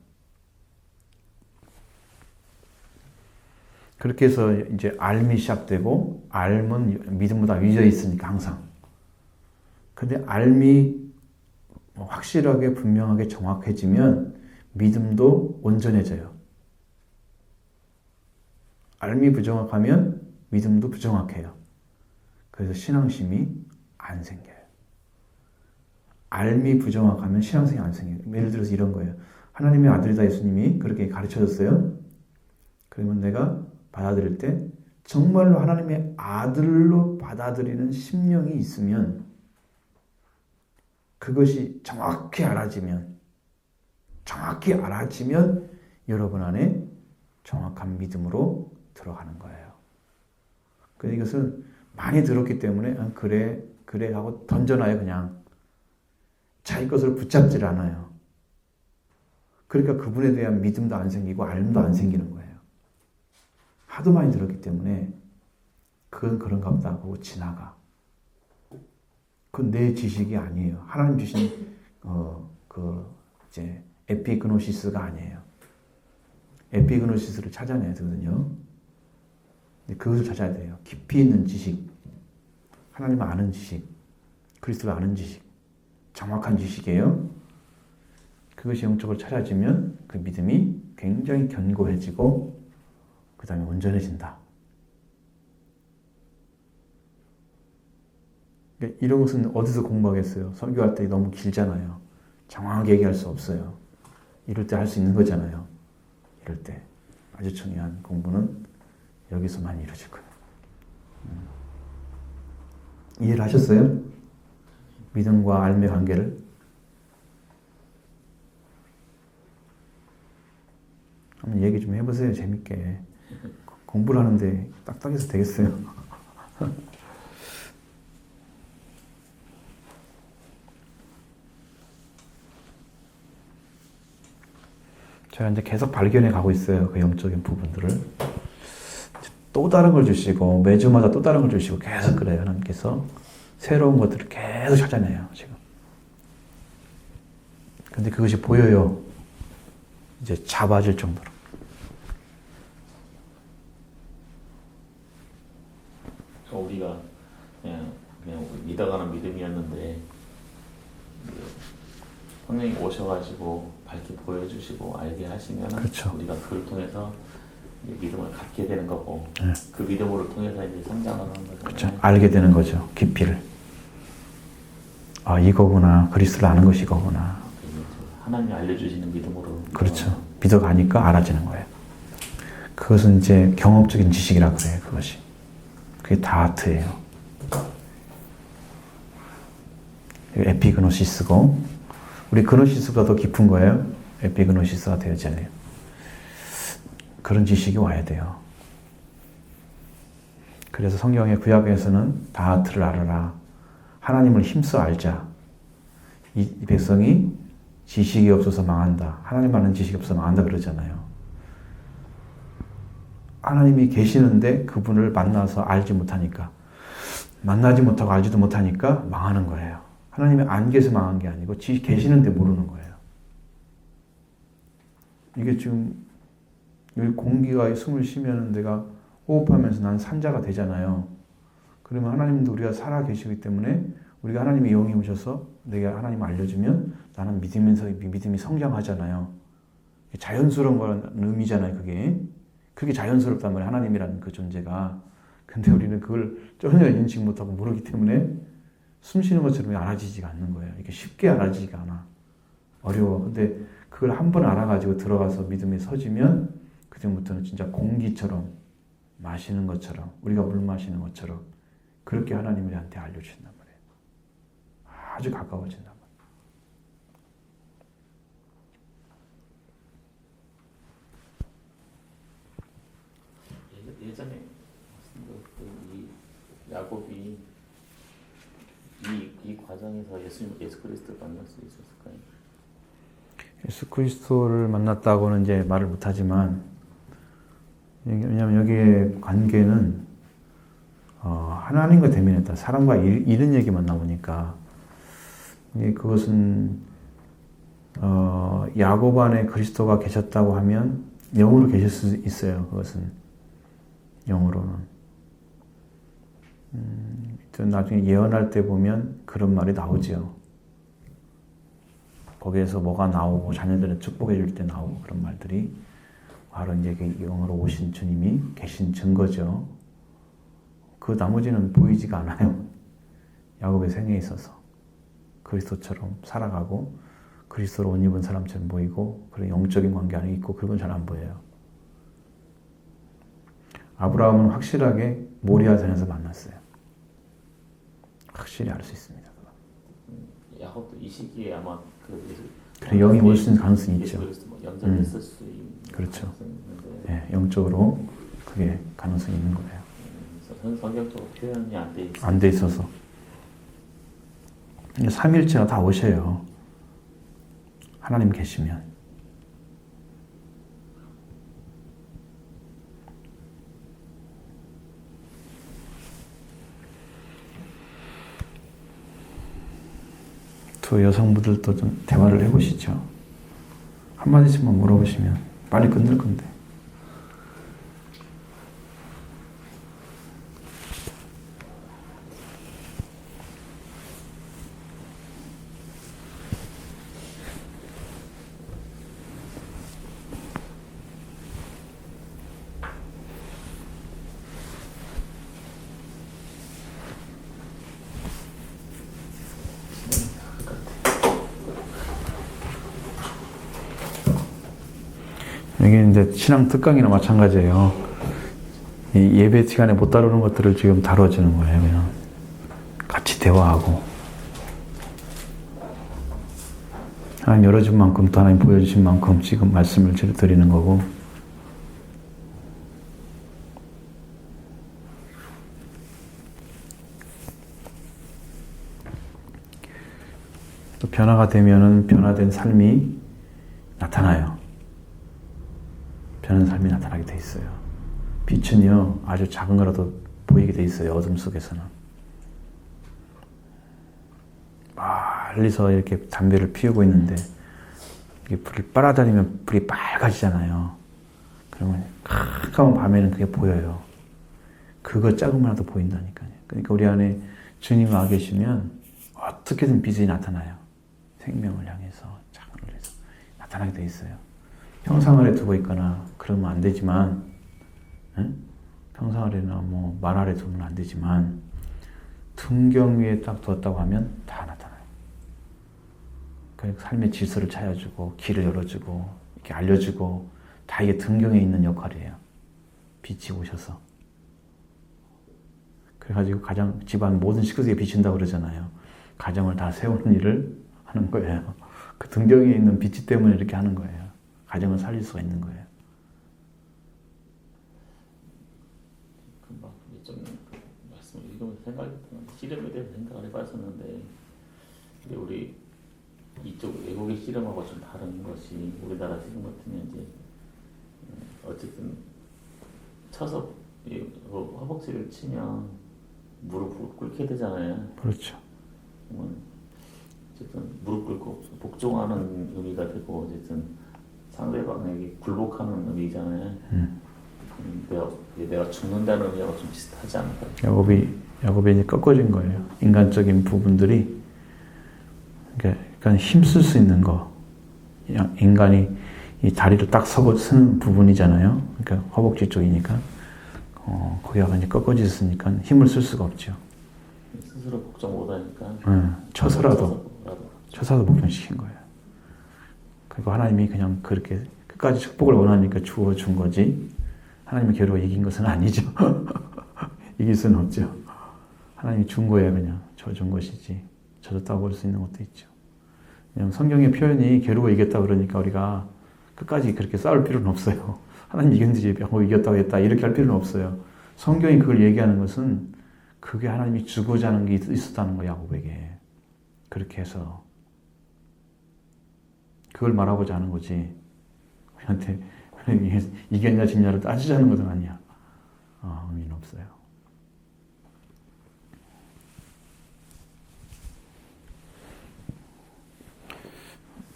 그렇게 해서 이제 알미 시작되고, 알은 믿음보다 위에 있으니까 항상. 근데 알미 확실하게 분명하게 정확해지면 믿음도 온전해져요. 알미 부정확하면 믿음도 부정확해요. 그래서 신앙심이 안 생겨요. 알미 부정확하면 신앙심이 안 생겨요. 예를 들어서 이런 거예요. 하나님의 아들이다 예수님이 그렇게 가르쳐줬어요. 그러면 내가 받아들일 때 정말로 하나님의 아들로 받아들이는 심령이 있으면 그것이 정확히 알아지면 여러분 안에 정확한 믿음으로 들어가는 거예요. 그래서 이것은 많이 들었기 때문에 그래 하고 던져놔요. 그냥 자기 것을 붙잡질 않아요. 그러니까 그분에 대한 믿음도 안 생기고 알림도 안 생기는 거예요. 하도 많이 들었기 때문에 그건 그런가 보다 하고 지나가. 그건 내 지식이 아니에요. 하나님 주신 이제 에피그노시스가 아니에요. 에피그노시스를 찾아내야 되거든요. 근데 그것을 찾아야 돼요. 깊이 있는 지식, 하나님을 아는 지식, 그리스도를 아는 지식, 정확한 지식이에요. 그것이 영적으로 찾아지면 그 믿음이 굉장히 견고해지고 그 다음에 온전해진다. 이런 것은 어디서 공부하겠어요? 설교할 때 너무 길잖아요. 정확하게 얘기할 수 없어요. 이럴 때 할 수 있는 거잖아요. 이럴 때 아주 중요한 공부는 여기서만 이루어질 거예요. 이해를 하셨어요? 믿음과 알의 관계를? 한번 얘기 좀 해보세요. 재밌게. 공부를 하는데 딱딱해서 되겠어요? 제가 이제 계속 발견해 가고 있어요. 그 영적인 부분들을. 또 다른 걸 주시고, 매주마다 또 다른 걸 주시고, 계속 그래요. 하나님께서. 새로운 것들을 계속 찾아내요, 지금. 근데 그것이 보여요. 이제 잡아질 정도로. 우리가 그냥 믿어가는 믿음이었는데 성령이 오셔가지고 밝게 보여주시고 알게 하시면 그렇죠. 우리가 그걸 통해서 이제 믿음을 갖게 되는 거고 네. 그 믿음으로 통해서 이제 성장을 하는 거죠. 그렇죠. 알게 되는 거죠. 깊이를. 아, 이거구나. 그리스도를 아는 것이 이거구나. 하나님이 알려주시는 믿음으로. 그렇죠. 믿어가니까 알아지는 거예요. 그것은 이제 경험적인 지식이라 그래요. 그것이. 그게 다트예요. 에피그노시스고 우리 그노시스가 더 깊은 거예요. 에피그노시스가 되어지네요. 그런 지식이 와야 돼요. 그래서 성경의 구약에서는 다트를 알아라. 하나님을 힘써 알자. 이 백성이 지식이 없어서 망한다. 하나님 아는 지식이 없어서 망한다 그러잖아요. 하나님이 계시는데 그분을 만나서 알지 못하니까, 만나지 못하고 알지도 못하니까 망하는 거예요. 하나님이 안 계셔서 망한 게 아니고 계시는데 모르는 거예요. 이게 지금 여기 공기가 숨을 쉬면 내가 호흡하면서 난 산자가 되잖아요. 그러면 하나님도 우리가 살아 계시기 때문에 우리가 하나님의 영이 오셔서 내가 하나님을 알려주면 나는 믿음이 성장하잖아요. 자연스러운 거라는 의미잖아요. 그게 자연스럽단 말이에요. 하나님이라는 그 존재가. 근데 우리는 그걸 전혀 인식 못하고 모르기 때문에 숨 쉬는 것처럼 알아지지가 않는 거예요. 이렇게 쉽게 알아지지가 않아. 어려워. 근데 그걸 한 번 알아가지고 들어가서 믿음에 서지면 그전부터는 진짜 공기처럼 마시는 것처럼 우리가 물 마시는 것처럼 그렇게 하나님이 우리한테 알려주신단 말이에요. 아주 가까워진단 말이에요. 예전에 이 야곱이 이 과정에서 예수 그리스도를 만날 수 있었을까요? 예수 그리스도를 만났다고는 이제 말을 못하지만 왜냐하면 여기에 관계는 하나님과 대면했다. 사람과 이런 얘기만 나오니까 그것은 야곱 안에 그리스도가 계셨다고 하면 영으로 계실 수 있어요. 그것은 영으로는. 나중에 예언할 때 보면 그런 말이 나오죠. 거기에서 뭐가 나오고 자녀들은 축복해 줄 때 나오고 그런 말들이 바로 이제 영으로 오신 주님이 계신 증거죠. 그 나머지는 보이지가 않아요. 야곱의 생애에 있어서 그리스도처럼 살아가고 그리스도로 옷 입은 사람처럼 보이고 그런 영적인 관계 안에 있고 그런 건 잘 안 보여요. 아브라함은 확실하게 모리아산에서 만났어요. 확실히 알 수 있습니다. 야곱도 이 시기에 아마 그래, 영이 올 수 있는 가능성이 있죠. 연장했을 수 있는 그렇죠. 가능성이 있는데 네, 영적으로 그게 가능성이 있는 거예요. 성경적으로 표현이 안 돼 있어서. 안 돼 있어서. 삼일체가 다 오셔요. 하나님 계시면. 두 여성분들도 좀 대화를 해보시죠. 한마디씩만 물어보시면 빨리 끝낼 건데. 여기 이제 신앙 특강이나 마찬가지예요. 이 예배 시간에 못 다루는 것들을 지금 다뤄주는 거예요. 그냥 같이 대화하고 하나님 열어준 만큼 또 하나님 보여주신 만큼 지금 말씀을 드리는 거고 또 변화가 되면은 변화된 삶이 나타나요. 변한 삶이 나타나게 돼 있어요. 빛은요 아주 작은 거라도 보이게 돼 있어요. 어둠 속에서는. 멀리서 이렇게 담배를 피우고 있는데 이게 불을 빨아다니면 불이 빨가지잖아요. 그러면 가까운 밤에는 그게 보여요. 그거 작으면라도 보인다니까요. 그러니까 우리 안에 주님 와 계시면 어떻게든 빛이 나타나요. 생명을 향해서 작은 걸 해서 나타나게 돼 있어요. 평상 아래 두고 있거나 그러면 안 되지만 평상 아래나 뭐 말 아래 두면 안 되지만 등경 위에 딱 두었다고 하면 다 나타나요. 그러니까 삶의 질서를 찾아주고 길을 열어주고 이렇게 알려주고 다 이게 등경에 있는 역할이에요. 빛이 오셔서. 그래가지고 가장 집안 모든 식구들에게 비친다고 그러잖아요. 가정을 다 세우는 일을 하는 거예요. 그 등경에 있는 빛이 때문에 이렇게 하는 거예요. 가정을 살릴 수가 있는 거예요. 금방 좀 말씀을 읽으면서 생각했던 씨름에 대해서 생각을 해봤었는데 근데 우리 이쪽 외국의 씨름하고 좀 다른 것이 우리나라 씨름 같으면 이제 어쨌든 쳐서 허벅지를 치면 무릎 꿇게 되잖아요. 그렇죠. 어쨌든 무릎 꿇고 복종하는 의미가 되고 어쨌든 상대방에게 굴복하는 의미잖아요. 내가 죽는다는 의미하고 좀 비슷하지 않을까요? 야곱이 이제 꺾어진 거예요. 인간적인 부분들이 그러니까 힘쓸 수 있는 거. 인간이 이 다리를 딱 쓰는 부분이잖아요. 그러니까 허벅지 쪽이니까 거기가 이제 꺾어졌으니까 힘을 쓸 수가 없죠. 스스로 복종 못하니까 쳐서라도 복종시킨 거예요. 그리고 하나님이 그냥 그렇게 끝까지 축복을 원하니까 주어준 거지 하나님이 겨루어 이긴 것은 아니죠. 이길 수는 없죠. 하나님이 준 거예요. 그냥 줘준 것이지 져줬다고 볼 수 있는 것도 있죠. 그냥 성경의 표현이 겨루어 이겼다 그러니까 우리가 끝까지 그렇게 싸울 필요는 없어요. 하나님 이겼는지 이겼다고 했다 이렇게 할 필요는 없어요. 성경이 그걸 얘기하는 것은 그게 하나님이 주고자 하는 게 있었다는 거야, 야곱에게. 그렇게 해서 그걸 말하고자 하는 거지. 우리한테 이겼냐 지냐를 따지자는 것은 아니야. 의미는 없어요.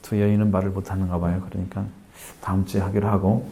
두 여인은 말을 못하는가 봐요. 그러니까 다음 주에 하기로 하고